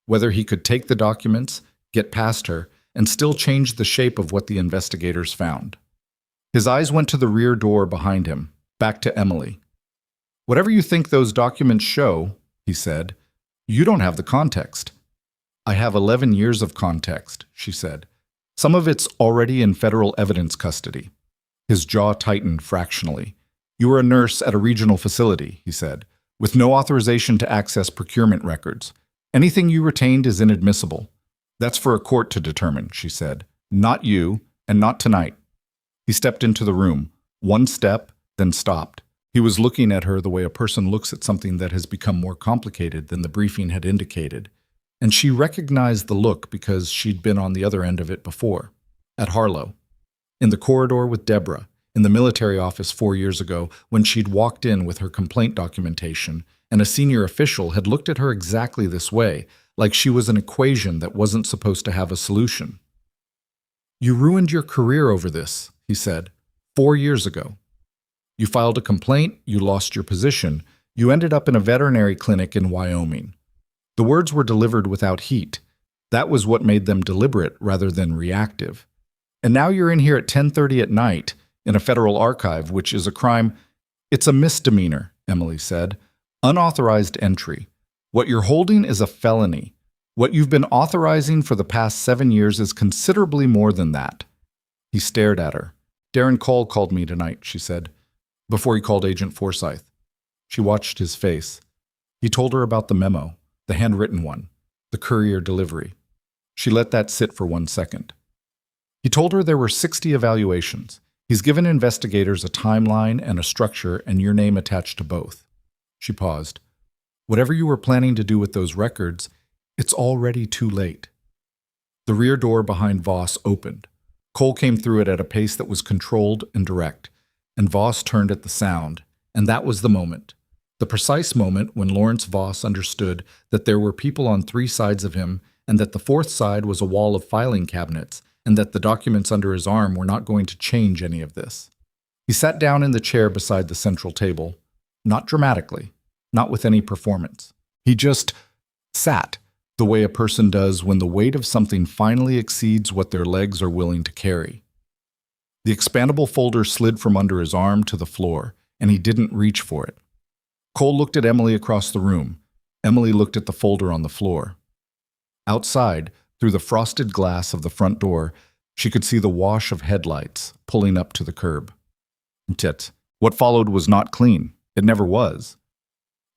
whether he could take the documents, get past her, and still change the shape of what the investigators found. His eyes went to the rear door behind him, back to Emily. Whatever you think those documents show, he said, you don't have the context. I have 11 years of context, she said. Some of it's already in federal evidence custody. His jaw tightened fractionally. You were a nurse at a regional facility, he said, with no authorization to access procurement records. Anything you retained is inadmissible. That's for a court to determine, she said. Not you, and not tonight. He stepped into the room, one step, then stopped. He was looking at her the way a person looks at something that has become more complicated than the briefing had indicated. And she recognized the look because she'd been on the other end of it before, at Harlow, in the corridor with Deborah, in the military office 4 years ago when she'd walked in with her complaint documentation, and a senior official had looked at her exactly this way, like she was an equation that wasn't supposed to have a solution. You ruined your career over this, he said, 4 years ago. You filed a complaint, you lost your position, you ended up in a veterinary clinic in Wyoming. The words were delivered without heat. That was what made them deliberate rather than reactive. And now you're in here at 10:30 at night in a federal archive, which is a crime. It's a misdemeanor, Emily said. Unauthorized entry. What you're holding is a felony. What you've been authorizing for the past 7 years is considerably more than that. He stared at her. Darren Cole called me tonight, she said, before he called Agent Forsyth. She watched his face. He told her about the memo, the handwritten one, the courier delivery. She let that sit for 1 second. He told her there were 60 evaluations. He's given investigators a timeline and a structure and your name attached to both. She paused. Whatever you were planning to do with those records, it's already too late. The rear door behind Voss opened. Cole came through it at a pace that was controlled and direct, and Voss turned at the sound, and that was the moment. The precise moment when Lawrence Voss understood that there were people on 3 sides of him and that the 4th side was a wall of filing cabinets and that the documents under his arm were not going to change any of this. He sat down in the chair beside the central table, not dramatically, not with any performance. He just sat, the way a person does when the weight of something finally exceeds what their legs are willing to carry. The expandable folder slid from under his arm to the floor, and he didn't reach for it. Cole looked at Emily across the room. Emily looked at the folder on the floor. Outside, through the frosted glass of the front door, she could see the wash of headlights pulling up to the curb. Tit. What followed was not clean. It never was.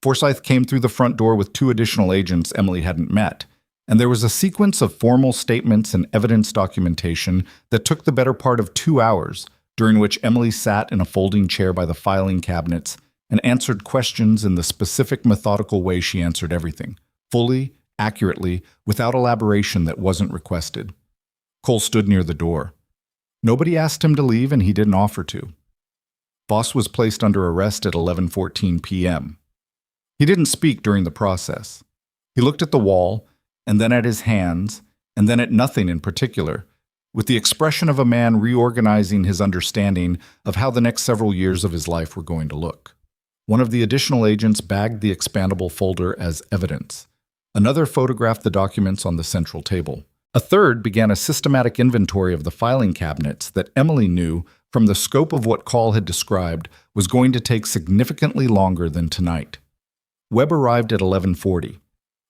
Forsyth came through the front door with 2 additional agents Emily hadn't met, and there was a sequence of formal statements and evidence documentation that took the better part of 2 hours, during which Emily sat in a folding chair by the filing cabinets and answered questions in the specific methodical way she answered everything, fully, accurately, without elaboration that wasn't requested. Cole stood near the door. Nobody asked him to leave, and he didn't offer to. Voss was placed under arrest at 11:14 p.m. He didn't speak during the process. He looked at the wall, and then at his hands, and then at nothing in particular, with the expression of a man reorganizing his understanding of how the next several years of his life were going to look. One of the additional agents bagged the expandable folder as evidence. Another photographed the documents on the central table. A third began a systematic inventory of the filing cabinets that Emily knew, from the scope of what Cole had described, was going to take significantly longer than tonight. Webb arrived at 11:40.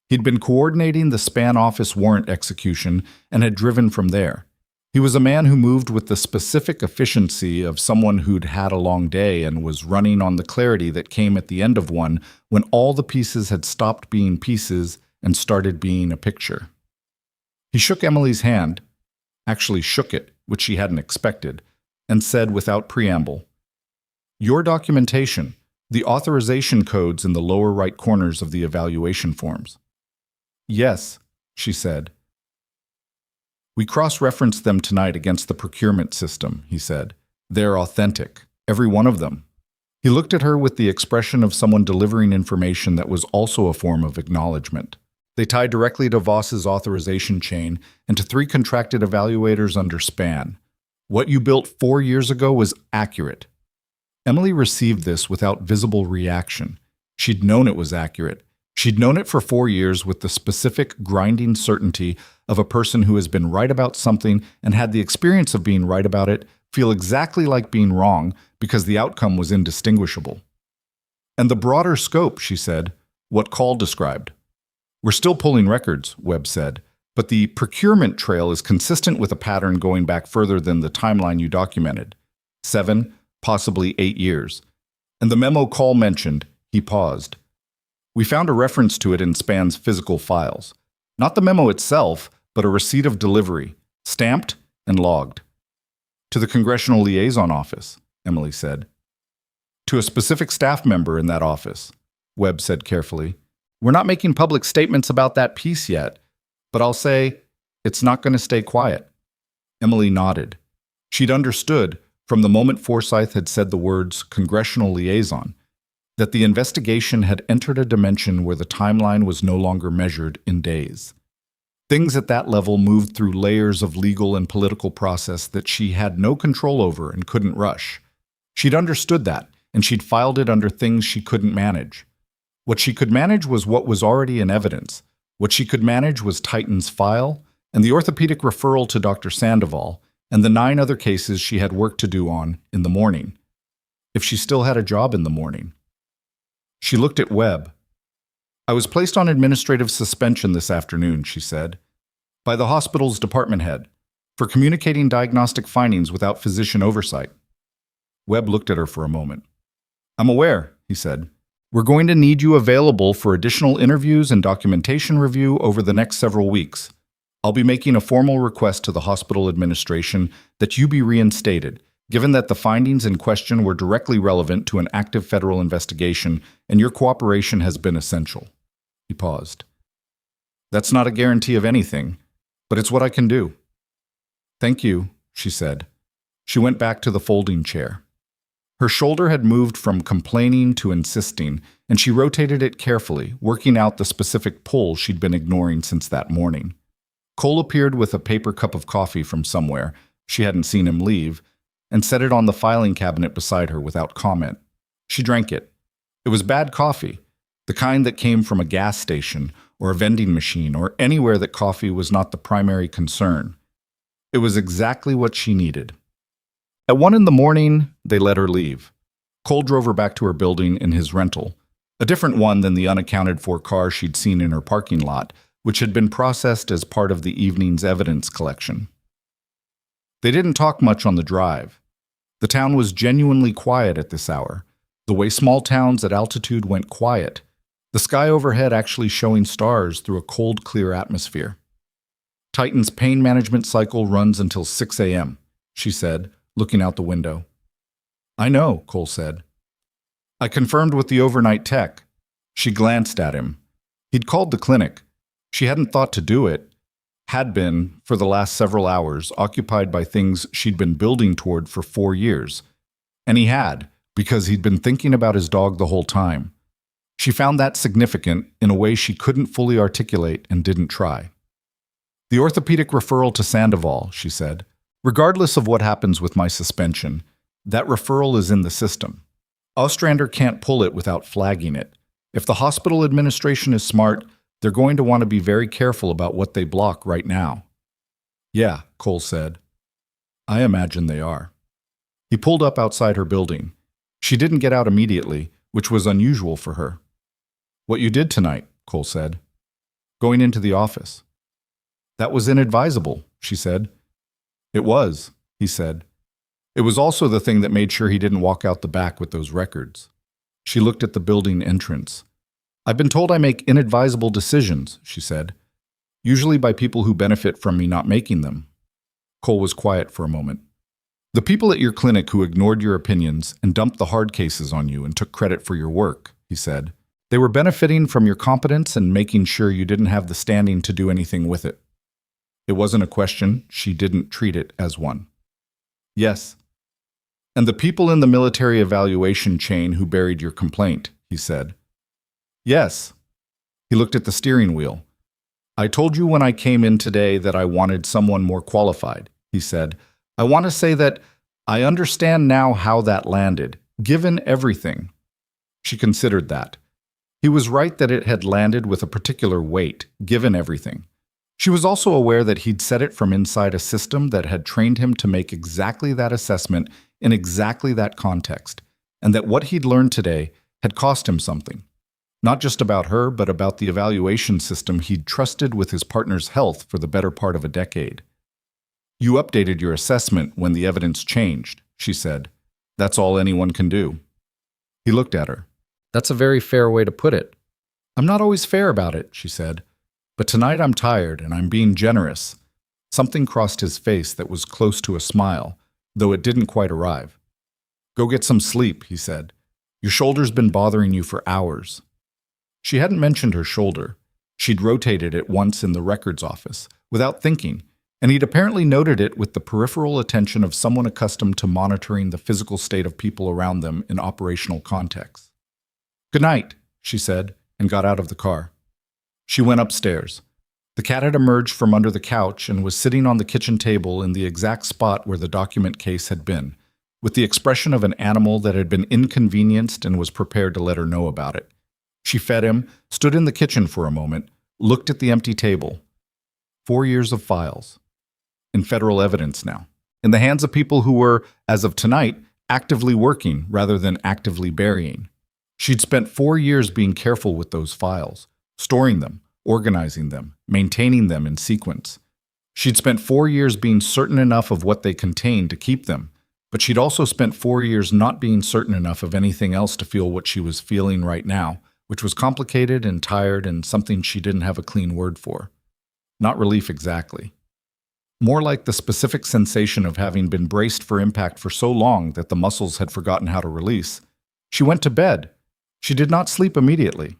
He'd been coordinating the Span office warrant execution and had driven from there. He was a man who moved with the specific efficiency of someone who'd had a long day and was running on the clarity that came at the end of one when all the pieces had stopped being pieces and started being a picture. He shook Emily's hand, actually shook it, which she hadn't expected, and said without preamble, "Your documentation, the authorization codes in the lower right corners of the evaluation forms." "Yes," she said. "We cross-referenced them tonight against the procurement system," he said. "They're authentic, every one of them." He looked at her with the expression of someone delivering information that was also a form of acknowledgement. They tied directly to Voss's authorization chain and to 3 contracted evaluators under Span. What you built 4 years ago was accurate. Emily received this without visible reaction. She'd known it was accurate. She'd known it for 4 years with the specific, grinding certainty of a person who has been right about something and had the experience of being right about it feel exactly like being wrong because the outcome was indistinguishable. And the broader scope, she said, what Call described. We're still pulling records, Webb said, but the procurement trail is consistent with a pattern going back further than the timeline you documented. 7, possibly 8 years. And the memo Call mentioned, he paused. We found a reference to it in Span's physical files. Not the memo itself, but a receipt of delivery, stamped and logged. To the Congressional Liaison Office, Emily said. To a specific staff member in that office, Webb said carefully. We're not making public statements about that piece yet, but I'll say it's not going to stay quiet. Emily nodded. She'd understood, from the moment Forsyth had said the words Congressional Liaison, that the investigation had entered a dimension where the timeline was no longer measured in days. Things at that level moved through layers of legal and political process that she had no control over and couldn't rush. She'd understood that, and she'd filed it under things she couldn't manage. What she could manage was what was already in evidence. What she could manage was Titan's file and the orthopedic referral to Dr. Sandoval and the 9 other cases she had work to do on in the morning. If she still had a job in the morning. She looked at Webb. I was placed on administrative suspension this afternoon, she said, by the hospital's department head for communicating diagnostic findings without physician oversight. Webb looked at her for a moment. I'm aware, he said. We're going to need you available for additional interviews and documentation review over the next several weeks. I'll be making a formal request to the hospital administration that you be reinstated, given that the findings in question were directly relevant to an active federal investigation and your cooperation has been essential. He paused. That's not a guarantee of anything, but it's what I can do. Thank you, she said. She went back to the folding chair. Her shoulder had moved from complaining to insisting, and she rotated it carefully, working out the specific pull she'd been ignoring since that morning. Cole appeared with a paper cup of coffee from somewhere, she hadn't seen him leave, and set it on the filing cabinet beside her without comment. She drank it. It was bad coffee, the kind that came from a gas station or a vending machine or anywhere that coffee was not the primary concern. It was exactly what she needed. At 1 a.m, they let her leave. Cole drove her back to her building in his rental, a different one than the unaccounted-for car she'd seen in her parking lot, which had been processed as part of the evening's evidence collection. They didn't talk much on the drive. The town was genuinely quiet at this hour, the way small towns at altitude went quiet, the sky overhead actually showing stars through a cold, clear atmosphere. Titan's pain management cycle runs until 6 a.m., she said, looking out the window. I know, Cole said. I confirmed with the overnight tech. She glanced at him. He'd called the clinic. She hadn't thought to do it, had been, for the last several hours, occupied by things she'd been building toward for 4 years. And he had, because he'd been thinking about his dog the whole time. She found that significant in a way she couldn't fully articulate and didn't try. The orthopedic referral to Sandoval, she said. Regardless of what happens with my suspension, that referral is in the system. Ostrander can't pull it without flagging it. If the hospital administration is smart, they're going to want to be very careful about what they block right now. Yeah, Cole said. I imagine they are. He pulled up outside her building. She didn't get out immediately, which was unusual for her. What you did tonight, Cole said. Going into the office. That was inadvisable, she said. It was, he said. It was also the thing that made sure he didn't walk out the back with those records. She looked at the building entrance. I've been told I make inadvisable decisions, she said, usually by people who benefit from me not making them. Cole was quiet for a moment. The people at your clinic who ignored your opinions and dumped the hard cases on you and took credit for your work, he said. They were benefiting from your competence and making sure you didn't have the standing to do anything with it. It wasn't a question. She didn't treat it as one. Yes. And the people in the military evaluation chain who buried your complaint, he said. Yes. He looked at the steering wheel. I told you when I came in today that I wanted someone more qualified, he said. I want to say that I understand now how that landed, given everything. She considered that. He was right that it had landed with a particular weight, given everything. She was also aware that he'd said it from inside a system that had trained him to make exactly that assessment in exactly that context, and that what he'd learned today had cost him something. Not just about her, but about the evaluation system he'd trusted with his partner's health for the better part of a decade. "You updated your assessment when the evidence changed," she said. "That's all anyone can do." He looked at her. "That's a very fair way to put it." "I'm not always fair about it," she said. "But tonight I'm tired and I'm being generous." Something crossed his face that was close to a smile, though it didn't quite arrive. "Go get some sleep," he said. "Your shoulder's been bothering you for hours." She hadn't mentioned her shoulder. She'd rotated it once in the records office, without thinking, and he'd apparently noted it with the peripheral attention of someone accustomed to monitoring the physical state of people around them in operational contexts. "Good night," she said, and got out of the car. She went upstairs. The cat had emerged from under the couch and was sitting on the kitchen table in the exact spot where the document case had been, with the expression of an animal that had been inconvenienced and was prepared to let her know about it. She fed him, stood in the kitchen for a moment, looked at the empty table. 4 years of files. In federal evidence now. In the hands of people who were, as of tonight, actively working rather than actively burying. She'd spent 4 years being careful with those files, storing them, organizing them, maintaining them in sequence. She'd spent 4 years being certain enough of what they contained to keep them, but she'd also spent 4 years not being certain enough of anything else to feel what she was feeling right now, which was complicated and tired and something she didn't have a clean word for. Not relief exactly. More like the specific sensation of having been braced for impact for so long that the muscles had forgotten how to release. She went to bed. She did not sleep immediately.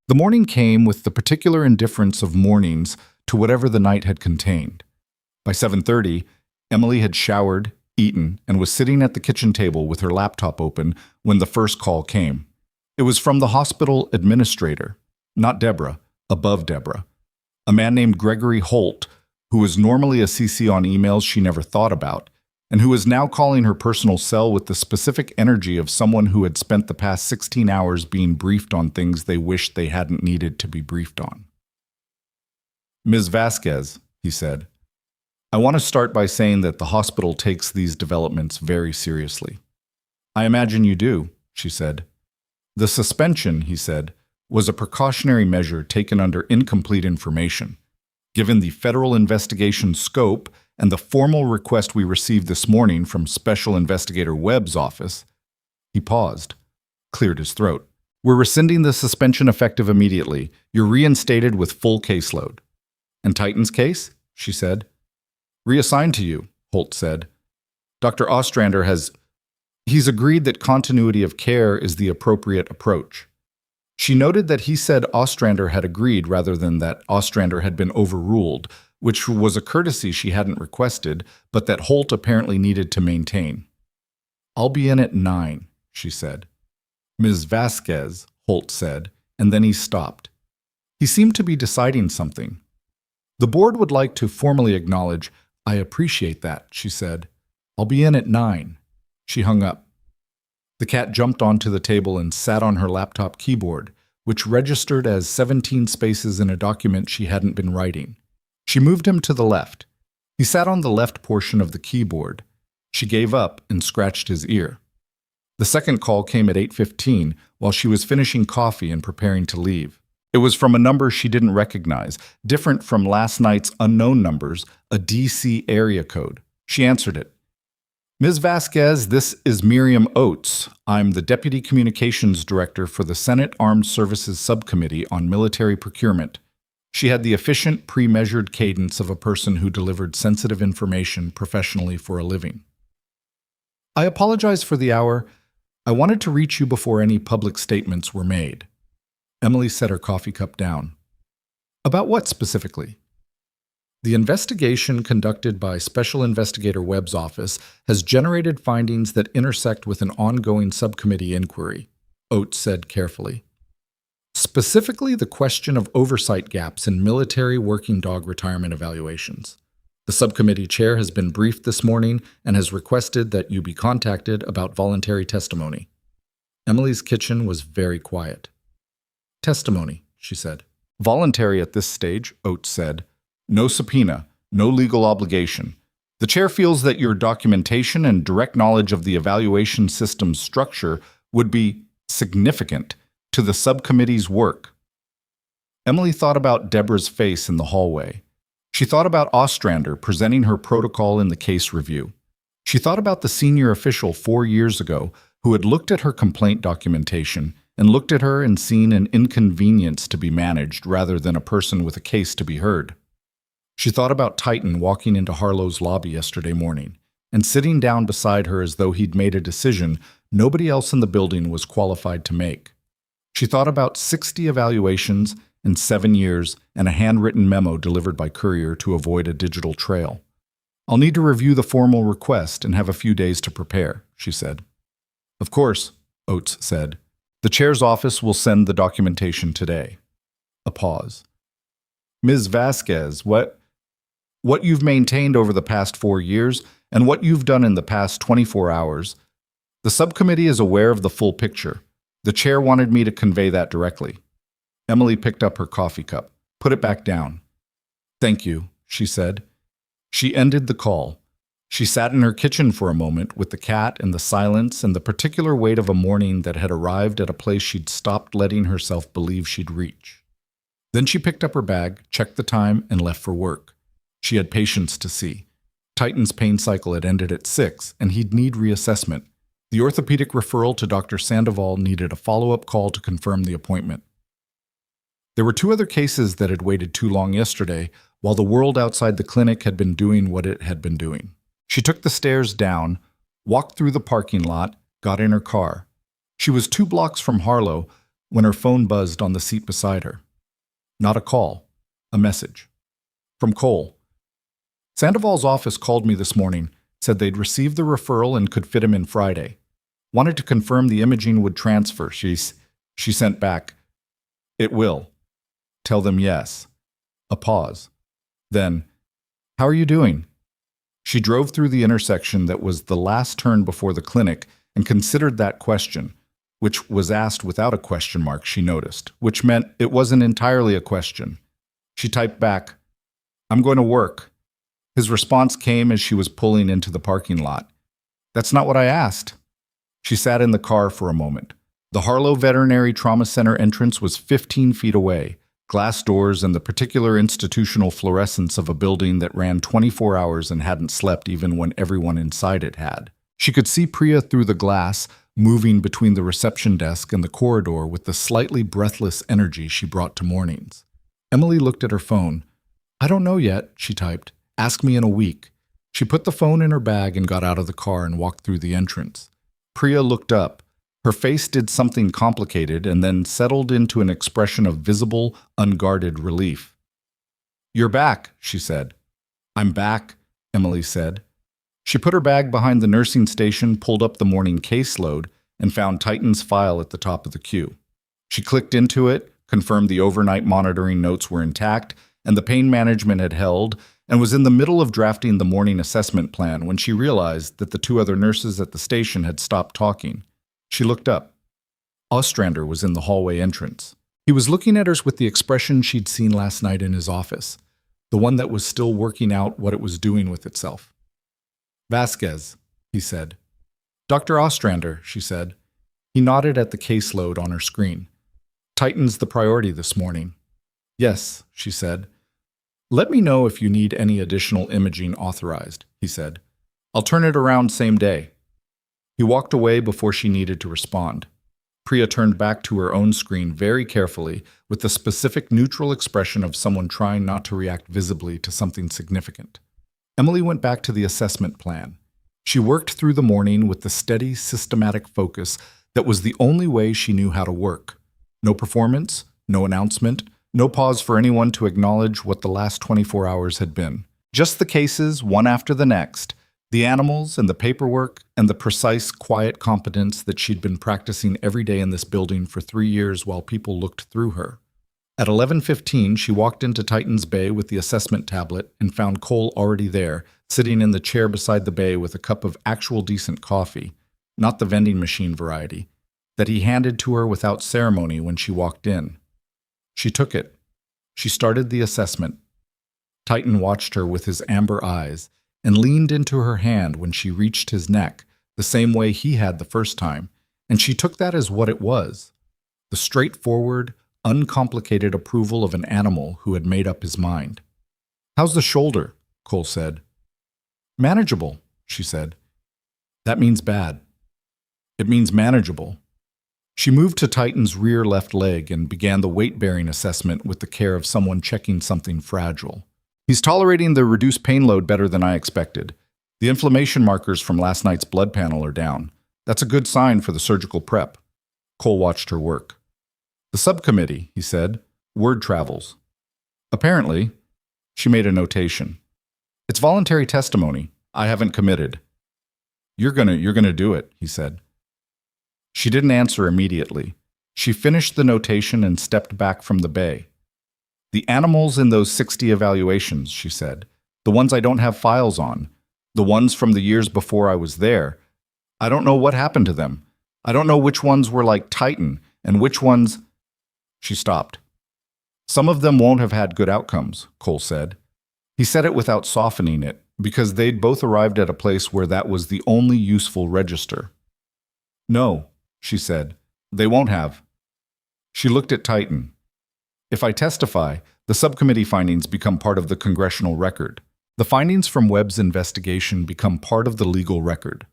The morning came with the particular indifference of mornings to whatever the night had contained. By 7:30, Emily had showered, eaten, and was sitting at the kitchen table with her laptop open when the first call came. It was from the hospital administrator, not Deborah, above Deborah. A man named Gregory Holt, who was normally a CC on emails she never thought about, and who was now calling her personal cell with the specific energy of someone who had spent the past 16 hours being briefed on things they wished they hadn't needed to be briefed on. "Ms. Vasquez," he said, "I want to start by saying that the hospital takes these developments very seriously." "I imagine you do," she said. "The suspension," he said, "was a precautionary measure taken under incomplete information. Given the federal investigation scope and the formal request we received this morning from Special Investigator Webb's office," he paused, cleared his throat. "We're rescinding the suspension effective immediately. You're reinstated with full caseload." "And Titan's case?" she said. "Reassigned to you," Holt said. "Dr. Ostrander he's agreed that continuity of care is the appropriate approach." She noted that he said Ostrander had agreed rather than that Ostrander had been overruled, which was a courtesy she hadn't requested, but that Holt apparently needed to maintain. "I'll be in at 9, she said. "Ms. Vasquez," Holt said, and then he stopped. He seemed to be deciding something. "The board would like to formally acknowledge, I appreciate that," she said. "I'll be in at 9. She hung up. The cat jumped onto the table and sat on her laptop keyboard, which registered as 17 spaces in a document she hadn't been writing. She moved him to the left. He sat on the left portion of the keyboard. She gave up and scratched his ear. The second call came at 8:15 while she was finishing coffee and preparing to leave. It was from a number she didn't recognize, different from last night's unknown numbers, a DC area code. She answered it. "Ms. Vasquez, this is Miriam Oates. I'm the Deputy Communications Director for the Senate Armed Services Subcommittee on Military Procurement." She had the efficient, pre-measured cadence of a person who delivered sensitive information professionally for a living. "I apologize for the hour. I wanted to reach you before any public statements were made." Emily set her coffee cup down. "About what specifically?" "The investigation conducted by Special Investigator Webb's office has generated findings that intersect with an ongoing subcommittee inquiry," Oates said carefully. "Specifically the question of oversight gaps in military working dog retirement evaluations. The subcommittee chair has been briefed this morning and has requested that you be contacted about voluntary testimony." Emily's kitchen was very quiet. "Testimony," she said. "Voluntary at this stage," Oates said. "No subpoena, no legal obligation. The chair feels that your documentation and direct knowledge of the evaluation system's structure would be significant to the subcommittee's work. Emily thought about Deborah's face in the hallway. She thought about Ostrander presenting her protocol in the case review. She thought about the senior official 4 years ago who had looked at her complaint documentation and looked at her and seen an inconvenience to be managed rather than a person with a case to be heard. She thought about Titan walking into Harlow's lobby yesterday morning and sitting down beside her as though he'd made a decision nobody else in the building was qualified to make. She thought about 60 evaluations in 7 years and a handwritten memo delivered by courier to avoid a digital trail. "I'll need to review the formal request and have a few days to prepare," she said. "Of course," Oates said. "The chair's office will send the documentation today." A pause. "Ms. Vasquez, what you've maintained over the past 4 years and what you've done in the past 24 hours, the subcommittee is aware of the full picture. The chair wanted me to convey that directly." Emily picked up her coffee cup, put it back down. "Thank you," she said. She ended the call. She sat in her kitchen for a moment with the cat and the silence and the particular weight of a morning that had arrived at a place she'd stopped letting herself believe she'd reach. Then she picked up her bag, checked the time, and left for work. She had patients to see. Titan's pain cycle had ended at 6, and he'd need reassessment. The orthopedic referral to Dr. Sandoval needed a follow-up call to confirm the appointment. There were 2 other cases that had waited too long yesterday, while the world outside the clinic had been doing what it had been doing. She took the stairs down, walked through the parking lot, got in her car. She was 2 blocks from Harlow when her phone buzzed on the seat beside her. Not a call, a message. From Cole. "Sandoval's office called me this morning, said they'd received the referral and could fit him in Friday. Wanted to confirm the imaging would transfer." She sent back, "It will. Tell them yes." A pause. Then, "How are you doing?" She drove through the intersection that was the last turn before the clinic and considered that question, which was asked without a question mark, she noticed, which meant it wasn't entirely a question. She typed back, "I'm going to work." His response came as she was pulling into the parking lot. "That's not what I asked." She sat in the car for a moment. The Harlow Veterinary Trauma Center entrance was 15 feet away, glass doors and the particular institutional fluorescence of a building that ran 24 hours and hadn't slept even when everyone inside it had. She could see Priya through the glass, moving between the reception desk and the corridor with the slightly breathless energy she brought to mornings. Emily looked at her phone. "I don't know yet," she typed. "Ask me in a week." She put the phone in her bag and got out of the car and walked through the entrance. Priya looked up. Her face did something complicated and then settled into an expression of visible, unguarded relief. "You're back," she said. "I'm back," Emily said. She put her bag behind the nursing station, pulled up the morning caseload, and found Titan's file at the top of the queue. She clicked into it, confirmed the overnight monitoring notes were intact, and the pain management had held, and was in the middle of drafting the morning assessment plan when she realized that the 2 other nurses at the station had stopped talking. She looked up. Ostrander was in the hallway entrance. He was looking at her with the expression she'd seen last night in his office, the one that was still working out what it was doing with itself. "Vasquez," he said. "Dr. Ostrander," she said. He nodded at the caseload on her screen. "Titan's the priority this morning." "Yes," she said. "Let me know if you need any additional imaging authorized," he said. "I'll turn it around same day." He walked away before she needed to respond. Priya turned back to her own screen very carefully with the specific neutral expression of someone trying not to react visibly to something significant. Emily went back to the assessment plan. She worked through the morning with the steady, systematic focus that was the only way she knew how to work. No performance, no announcement, no pause for anyone to acknowledge what the last 24 hours had been. Just the cases, one after the next, the animals and the paperwork and the precise, quiet competence that she'd been practicing every day in this building for 3 years while people looked through her. At 11:15, she walked into Titan's bay with the assessment tablet and found Cole already there, sitting in the chair beside the bay with a cup of actual decent coffee, not the vending machine variety, that he handed to her without ceremony when she walked in. She took it. She started the assessment. Titan watched her with his amber eyes and leaned into her hand when she reached his neck, the same way he had the first time, and she took that as what it was: the straightforward, uncomplicated approval of an animal who had made up his mind. "How's the shoulder?" Cole said. "Manageable," she said. "That means bad." "It means manageable." She moved to Titan's rear left leg and began the weight-bearing assessment with the care of someone checking something fragile. "He's tolerating the reduced pain load better than I expected. The inflammation markers from last night's blood panel are down. That's a good sign for the surgical prep." Cole watched her work. "The subcommittee," he said. "Word travels." "Apparently." She made a notation. "It's voluntary testimony. I haven't committed." You're gonna do it," he said. She didn't answer immediately. She finished the notation and stepped back from the bay. "The animals in those 60 evaluations," she said. "The ones I don't have files on. The ones from the years before I was there. I don't know what happened to them. I don't know which ones were like Titan and which ones—" She stopped. "Some of them won't have had good outcomes," Cole said. He said it without softening it, because they'd both arrived at a place where that was the only useful register. "No," she said, "they won't have." She looked at Titan. "If I testify, the subcommittee findings become part of the congressional record. The findings from Webb's investigation become part of the legal record.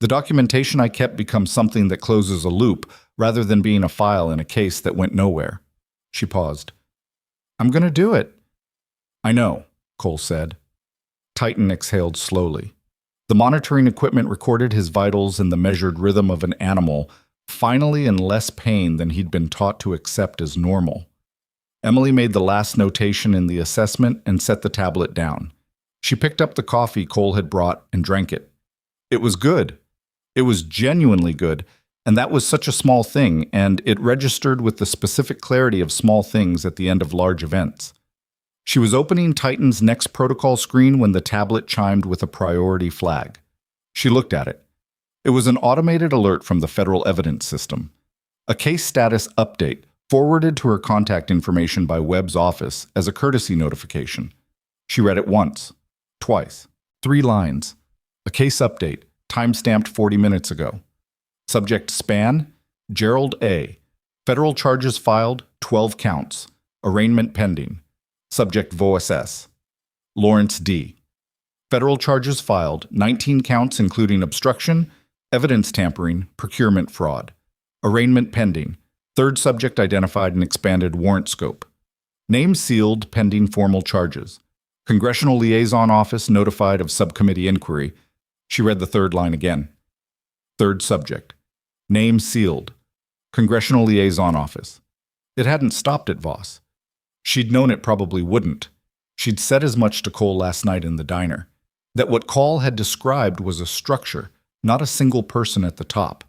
The documentation I kept becomes something that closes a loop rather than being a file in a case that went nowhere." She paused. "I'm going to do it." "I know," Cole said. Titan exhaled slowly. The monitoring equipment recorded his vitals in the measured rhythm of an animal, finally in less pain than he'd been taught to accept as normal. Emily made the last notation in the assessment and set the tablet down. She picked up the coffee Cole had brought and drank it. It was good. It was genuinely good, and that was such a small thing, and it registered with the specific clarity of small things at the end of large events. She was opening Titan's next protocol screen when the tablet chimed with a priority flag. She looked at it. It was an automated alert from the federal evidence system. A case status update forwarded to her contact information by Webb's office as a courtesy notification. She read it once, twice, 3 lines. A case update, time-stamped 40 minutes ago. Subject span, Gerald A. Federal charges filed, 12 counts. Arraignment pending. Subject VOSS. Lawrence D. Federal charges filed, 19 counts including obstruction, evidence tampering, procurement fraud. Arraignment pending. Third subject identified and expanded warrant scope. Name sealed pending formal charges. Congressional Liaison Office notified of subcommittee inquiry. She read the 3rd line again. Third subject. Name sealed. Congressional Liaison Office. It hadn't stopped at Voss. She'd known it probably wouldn't. She'd said as much to Cole last night in the diner, that what Cole had described was a structure, not a single person at the top.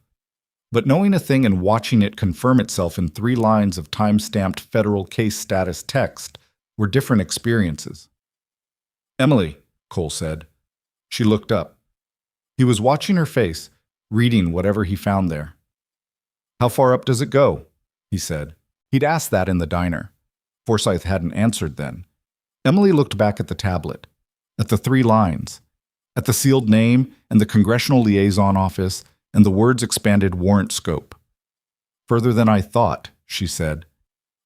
But knowing a thing and watching it confirm itself in 3 lines of time-stamped federal case status text were different experiences. "Emily," Cole said. She looked up. He was watching her face, reading whatever he found there. "How far up does it go?" he said. He'd asked that in the diner. Forsyth hadn't answered then. Emily looked back at the tablet, at the 3 lines, at the sealed name and the Congressional Liaison Office and the words expanded warrant scope. "Further than I thought," she said,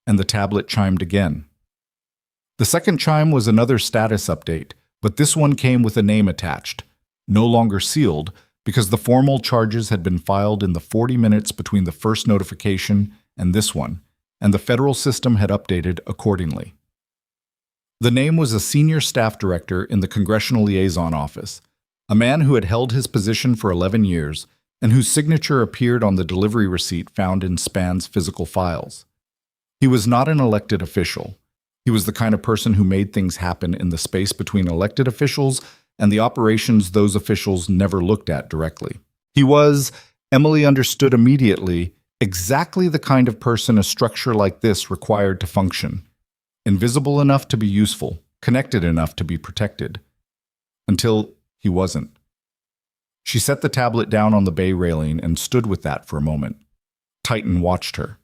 and the tablet chimed again. The second chime was another status update, but this one came with a name attached, no longer sealed, because the formal charges had been filed in the 40 minutes between the first notification and this one, and the federal system had updated accordingly. The name was a senior staff director in the Congressional Liaison Office, a man who had held his position for 11 years and whose signature appeared on the delivery receipt found in Span's physical files. He was not an elected official. He was the kind of person who made things happen in the space between elected officials and the operations those officials never looked at directly. He was, Emily understood immediately, exactly the kind of person a structure like this required to function. Invisible enough to be useful, connected enough to be protected. Until he wasn't. She set the tablet down on the bay railing and stood with that for a moment. Titan watched her.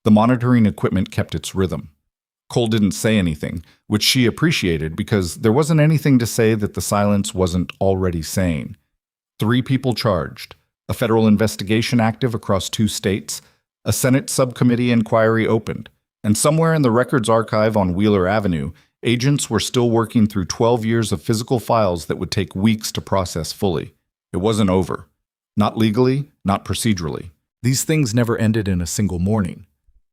The monitoring equipment kept its rhythm. Cole didn't say anything, which she appreciated because there wasn't anything to say that the silence wasn't already saying. 3 people charged, a federal investigation active across 2 states, a Senate subcommittee inquiry opened, and somewhere in the records archive on Wheeler Avenue, agents were still working through 12 years of physical files that would take weeks to process fully. It wasn't over. Not legally, not procedurally. These things never ended in a single morning.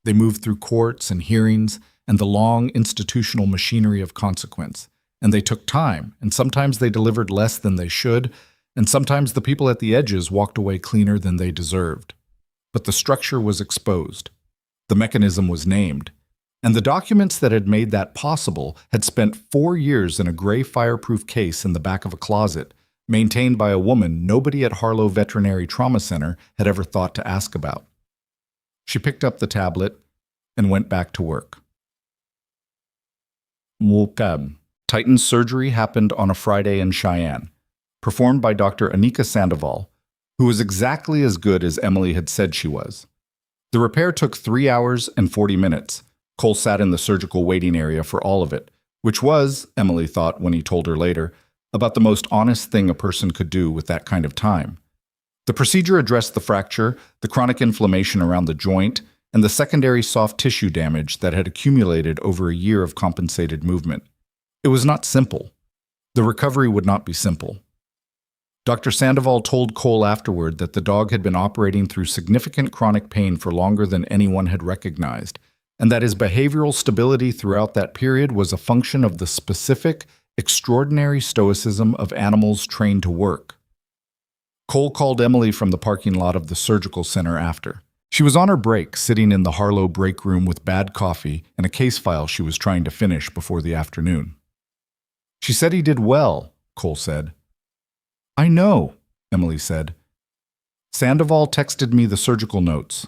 They moved through courts and hearings and the long institutional machinery of consequence. And they took time, and sometimes they delivered less than they should, and sometimes the people at the edges walked away cleaner than they deserved. But the structure was exposed. The mechanism was named. And the documents that had made that possible had spent 4 years in a gray fireproof case in the back of a closet, maintained by a woman nobody at Harlow Veterinary Trauma Center had ever thought to ask about. She picked up the tablet and went back to work. Titan's surgery happened on a Friday in Cheyenne, performed by Dr. Anika Sandoval, who was exactly as good as Emily had said she was. The repair took 3 hours and 40 minutes. Cole sat in the surgical waiting area for all of it, which was, Emily thought when he told her later, about the most honest thing a person could do with that kind of time. The procedure addressed the fracture, the chronic inflammation around the joint, and the secondary soft tissue damage that had accumulated over a year of compensated movement. It was not simple. The recovery would not be simple. Dr. Sandoval told Cole afterward that the dog had been operating through significant chronic pain for longer than anyone had recognized, and that his behavioral stability throughout that period was a function of the specific, extraordinary stoicism of animals trained to work. Cole called Emily from the parking lot of the surgical center after. She was on her break, sitting in the Harlow break room with bad coffee and a case file she was trying to finish before the afternoon. She said he did well, Cole said. I know, Emily said. Sandoval texted me the surgical notes.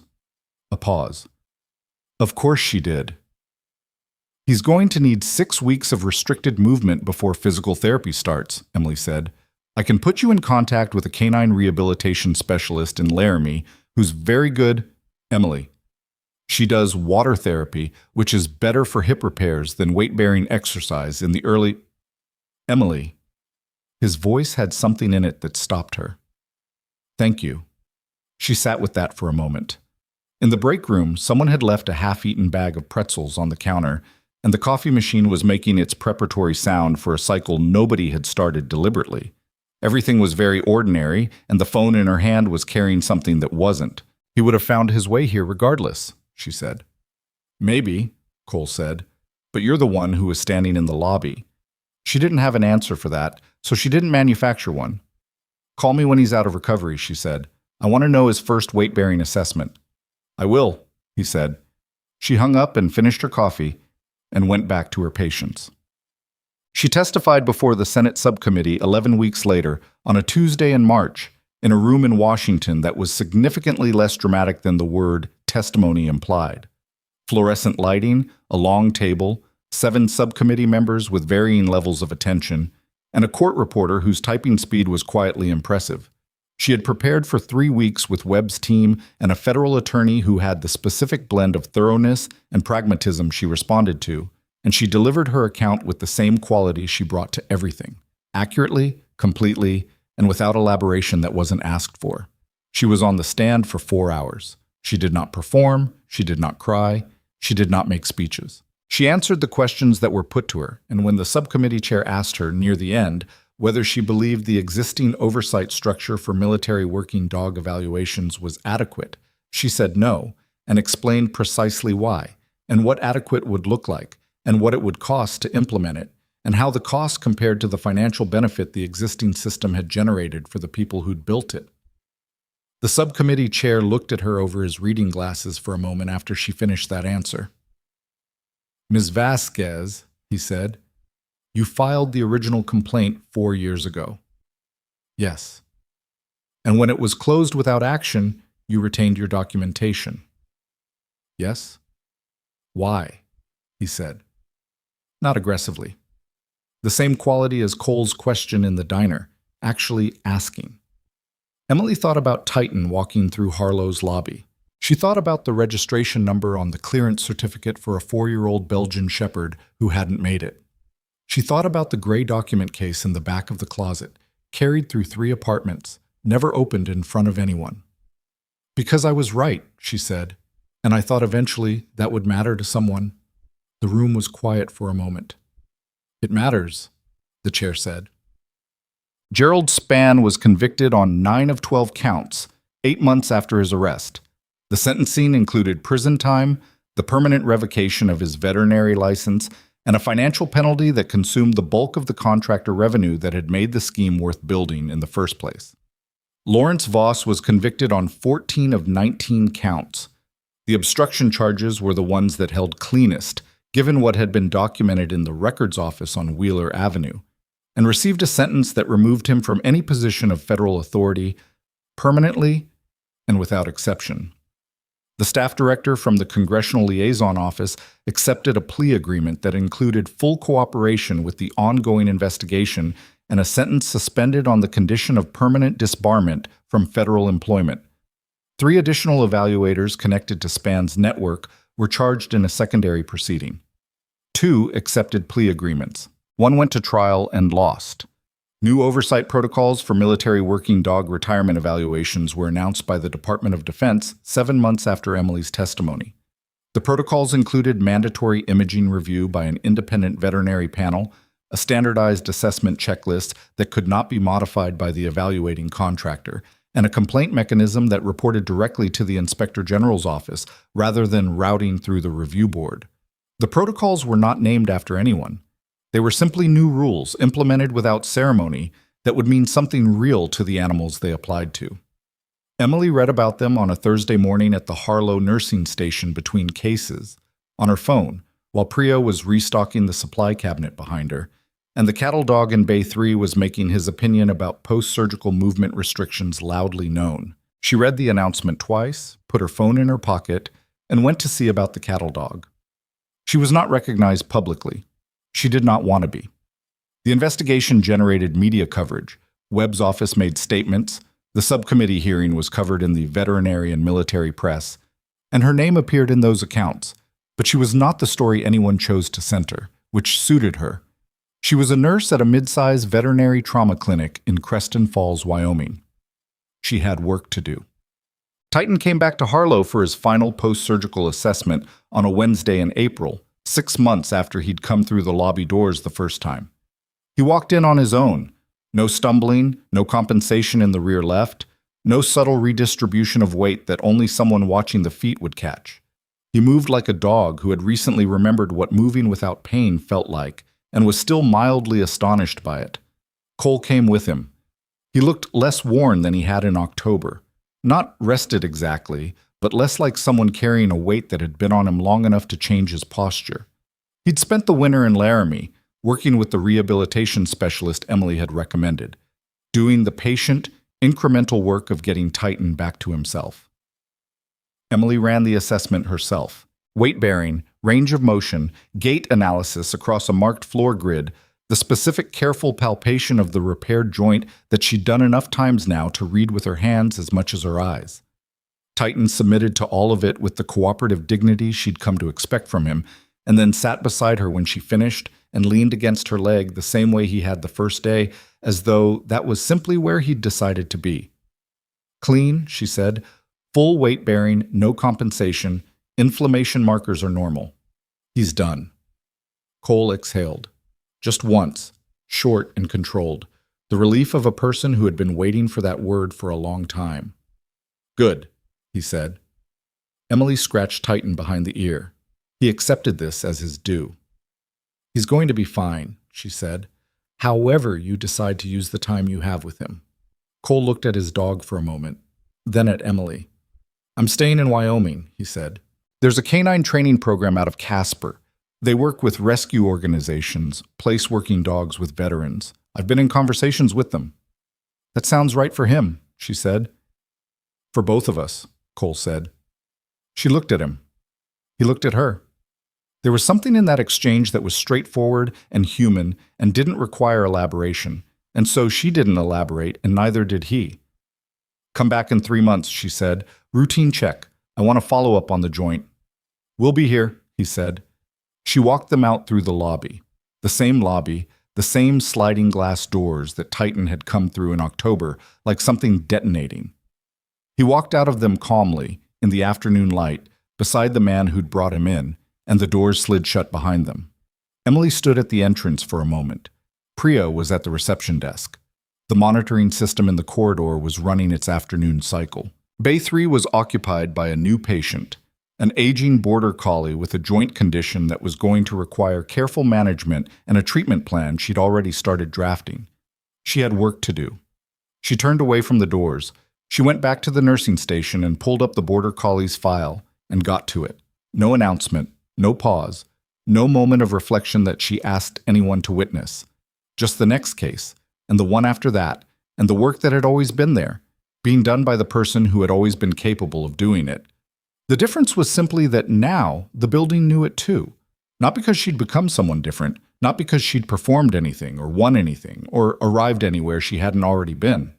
A pause. Of course she did. He's going to need 6 weeks of restricted movement before physical therapy starts, Emily said. I can put you in contact with a canine rehabilitation specialist in Laramie who's very good. Emily. She does water therapy, which is better for hip repairs than weight-bearing exercise in the early... Emily. His voice had something in it that stopped her. Thank you. She sat with that for a moment. In the break room, someone had left a half-eaten bag of pretzels on the counter, and the coffee machine was making its preparatory sound for a cycle nobody had started deliberately. Everything was very ordinary, and the phone in her hand was carrying something that wasn't. He would have found his way here regardless, she said. Maybe, Cole said, but you're the one who was standing in the lobby. She didn't have an answer for that, so she didn't manufacture one. Call me when he's out of recovery, she said. I want to know his first weight-bearing assessment. I will, he said. She hung up and finished her coffee and went back to her patients. She testified before the Senate subcommittee 11 weeks later on a Tuesday in March in a room in Washington that was significantly less dramatic than the word testimony implied. Fluorescent lighting, a long table, 7 subcommittee members with varying levels of attention, and a court reporter whose typing speed was quietly impressive. She had prepared for 3 weeks with Webb's team and a federal attorney who had the specific blend of thoroughness and pragmatism she responded to, and she delivered her account with the same quality she brought to everything, accurately, completely, and without elaboration that wasn't asked for. She was on the stand for 4 hours. She did not perform, she did not cry, she did not make speeches. She answered the questions that were put to her, and when the subcommittee chair asked her near the end whether she believed the existing oversight structure for military working dog evaluations was adequate, she said no, and explained precisely why, and what adequate would look like, and what it would cost to implement it, and how the cost compared to the financial benefit the existing system had generated for the people who'd built it. The subcommittee chair looked at her over his reading glasses for a moment after she finished that answer. Ms. Vasquez, he said, you filed the original complaint 4 years ago. Yes. And when it was closed without action, you retained your documentation. Yes. Why? He said. Not aggressively. The same quality as Cole's question in the diner, actually asking. Emily thought about Titan walking through Harlow's lobby. She thought about the registration number on the clearance certificate for a 4-year-old Belgian Shepherd who hadn't made it. She thought about the gray document case in the back of the closet, carried through 3 apartments, never opened in front of anyone. Because I was right, she said, and I thought eventually that would matter to someone. The room was quiet for a moment. It matters, the chair said. Gerald Spann was convicted on 9 of 12 counts, 8 months after his arrest. The sentencing included prison time, the permanent revocation of his veterinary license, and a financial penalty that consumed the bulk of the contractor revenue that had made the scheme worth building in the first place. Lawrence Voss was convicted on 14 of 19 counts. The obstruction charges were the ones that held cleanest, given what had been documented in the records office on Wheeler Avenue, and received a sentence that removed him from any position of federal authority permanently and without exception. The staff director from the Congressional Liaison Office accepted a plea agreement that included full cooperation with the ongoing investigation and a sentence suspended on the condition of permanent disbarment from federal employment. 3 additional evaluators connected to Spann's network were charged in a secondary proceeding. 2 accepted plea agreements. 1 went to trial and lost. New oversight protocols for military working dog retirement evaluations were announced by the Department of Defense 7 months after Emily's testimony. The protocols included mandatory imaging review by an independent veterinary panel, a standardized assessment checklist that could not be modified by the evaluating contractor, and a complaint mechanism that reported directly to the Inspector General's office rather than routing through the review board. The protocols were not named after anyone. They were simply new rules implemented without ceremony that would mean something real to the animals they applied to. Emily read about them on a Thursday morning at the Harlow nursing station between cases, on her phone, while Priya was restocking the supply cabinet behind her, and the cattle dog in Bay 3 was making his opinion about post-surgical movement restrictions loudly known. She read the announcement twice, put her phone in her pocket, and went to see about the cattle dog. She was not recognized publicly. She did not want to be. The investigation generated media coverage. Webb's office made statements. The subcommittee hearing was covered in the veterinary and military press, and her name appeared in those accounts. But she was not the story anyone chose to center, which suited her. She was a nurse at a mid-sized veterinary trauma clinic in Creston Falls, Wyoming. She had work to do. Titan came back to Harlow for his final post-surgical assessment on a Wednesday in April, 6 months after he'd come through the lobby doors the first time. He walked in on his own. No stumbling, no compensation in the rear left, no subtle redistribution of weight that only someone watching the feet would catch. He moved like a dog who had recently remembered what moving without pain felt like and was still mildly astonished by it. Cole came with him. He looked less worn than he had in October. Not rested exactly, but less like someone carrying a weight that had been on him long enough to change his posture. He'd spent the winter in Laramie, working with the rehabilitation specialist Emily had recommended, doing the patient, incremental work of getting Titan back to himself. Emily ran the assessment herself. Weight bearing, range of motion, gait analysis across a marked floor grid, the specific careful palpation of the repaired joint that she'd done enough times now to read with her hands as much as her eyes. Titan submitted to all of it with the cooperative dignity she'd come to expect from him, and then sat beside her when she finished and leaned against her leg the same way he had the first day, as though that was simply where he'd decided to be. Clean, she said, full weight bearing, no compensation, inflammation markers are normal. He's done. Cole exhaled. Just once, short and controlled, the relief of a person who had been waiting for that word for a long time. Good, he said. Emily scratched Titan behind the ear. He accepted this as his due. He's going to be fine, she said, however you decide to use the time you have with him. Cole looked at his dog for a moment, then at Emily. I'm staying in Wyoming, he said. There's a canine training program out of Casper. They work with rescue organizations, place working dogs with veterans. I've been in conversations with them. That sounds right for him, she said. For both of us, Cole said. She looked at him. He looked at her. There was something in that exchange that was straightforward and human and didn't require elaboration, and so she didn't elaborate, and neither did he. Come back in 3 months, she said. Routine check. I want to follow up on the joint. We'll be here, he said. She walked them out through the lobby. The same lobby, the same sliding glass doors that Titan had come through in October, like something detonating. He walked out of them calmly, in the afternoon light, beside the man who'd brought him in, and the doors slid shut behind them. Emily stood at the entrance for a moment. Priya was at the reception desk. The monitoring system in the corridor was running its afternoon cycle. Bay 3 was occupied by a new patient, an aging border collie with a joint condition that was going to require careful management and a treatment plan she'd already started drafting. She had work to do. She turned away from the doors. She went back to the nursing station and pulled up the border collie's file and got to it. No announcement, no pause, no moment of reflection that she asked anyone to witness. Just the next case, and the one after that, and the work that had always been there, being done by the person who had always been capable of doing it. The difference was simply that now the building knew it too. Not because she'd become someone different, not because she'd performed anything or won anything or arrived anywhere she hadn't already been.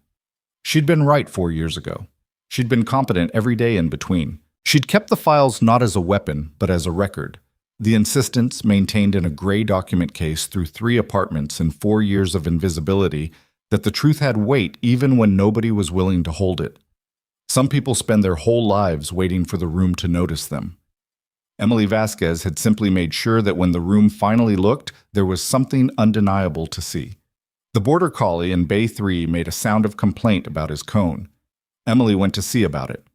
She'd been right 4 years ago. She'd been competent every day in between. She'd kept the files not as a weapon, but as a record. The insistence, maintained in a gray document case through 3 apartments and 4 years of invisibility, that the truth had weight even when nobody was willing to hold it. Some people spend their whole lives waiting for the room to notice them. Emily Vasquez had simply made sure that when the room finally looked, there was something undeniable to see. The border collie in Bay 3 made a sound of complaint about his cone. Emily went to see about it.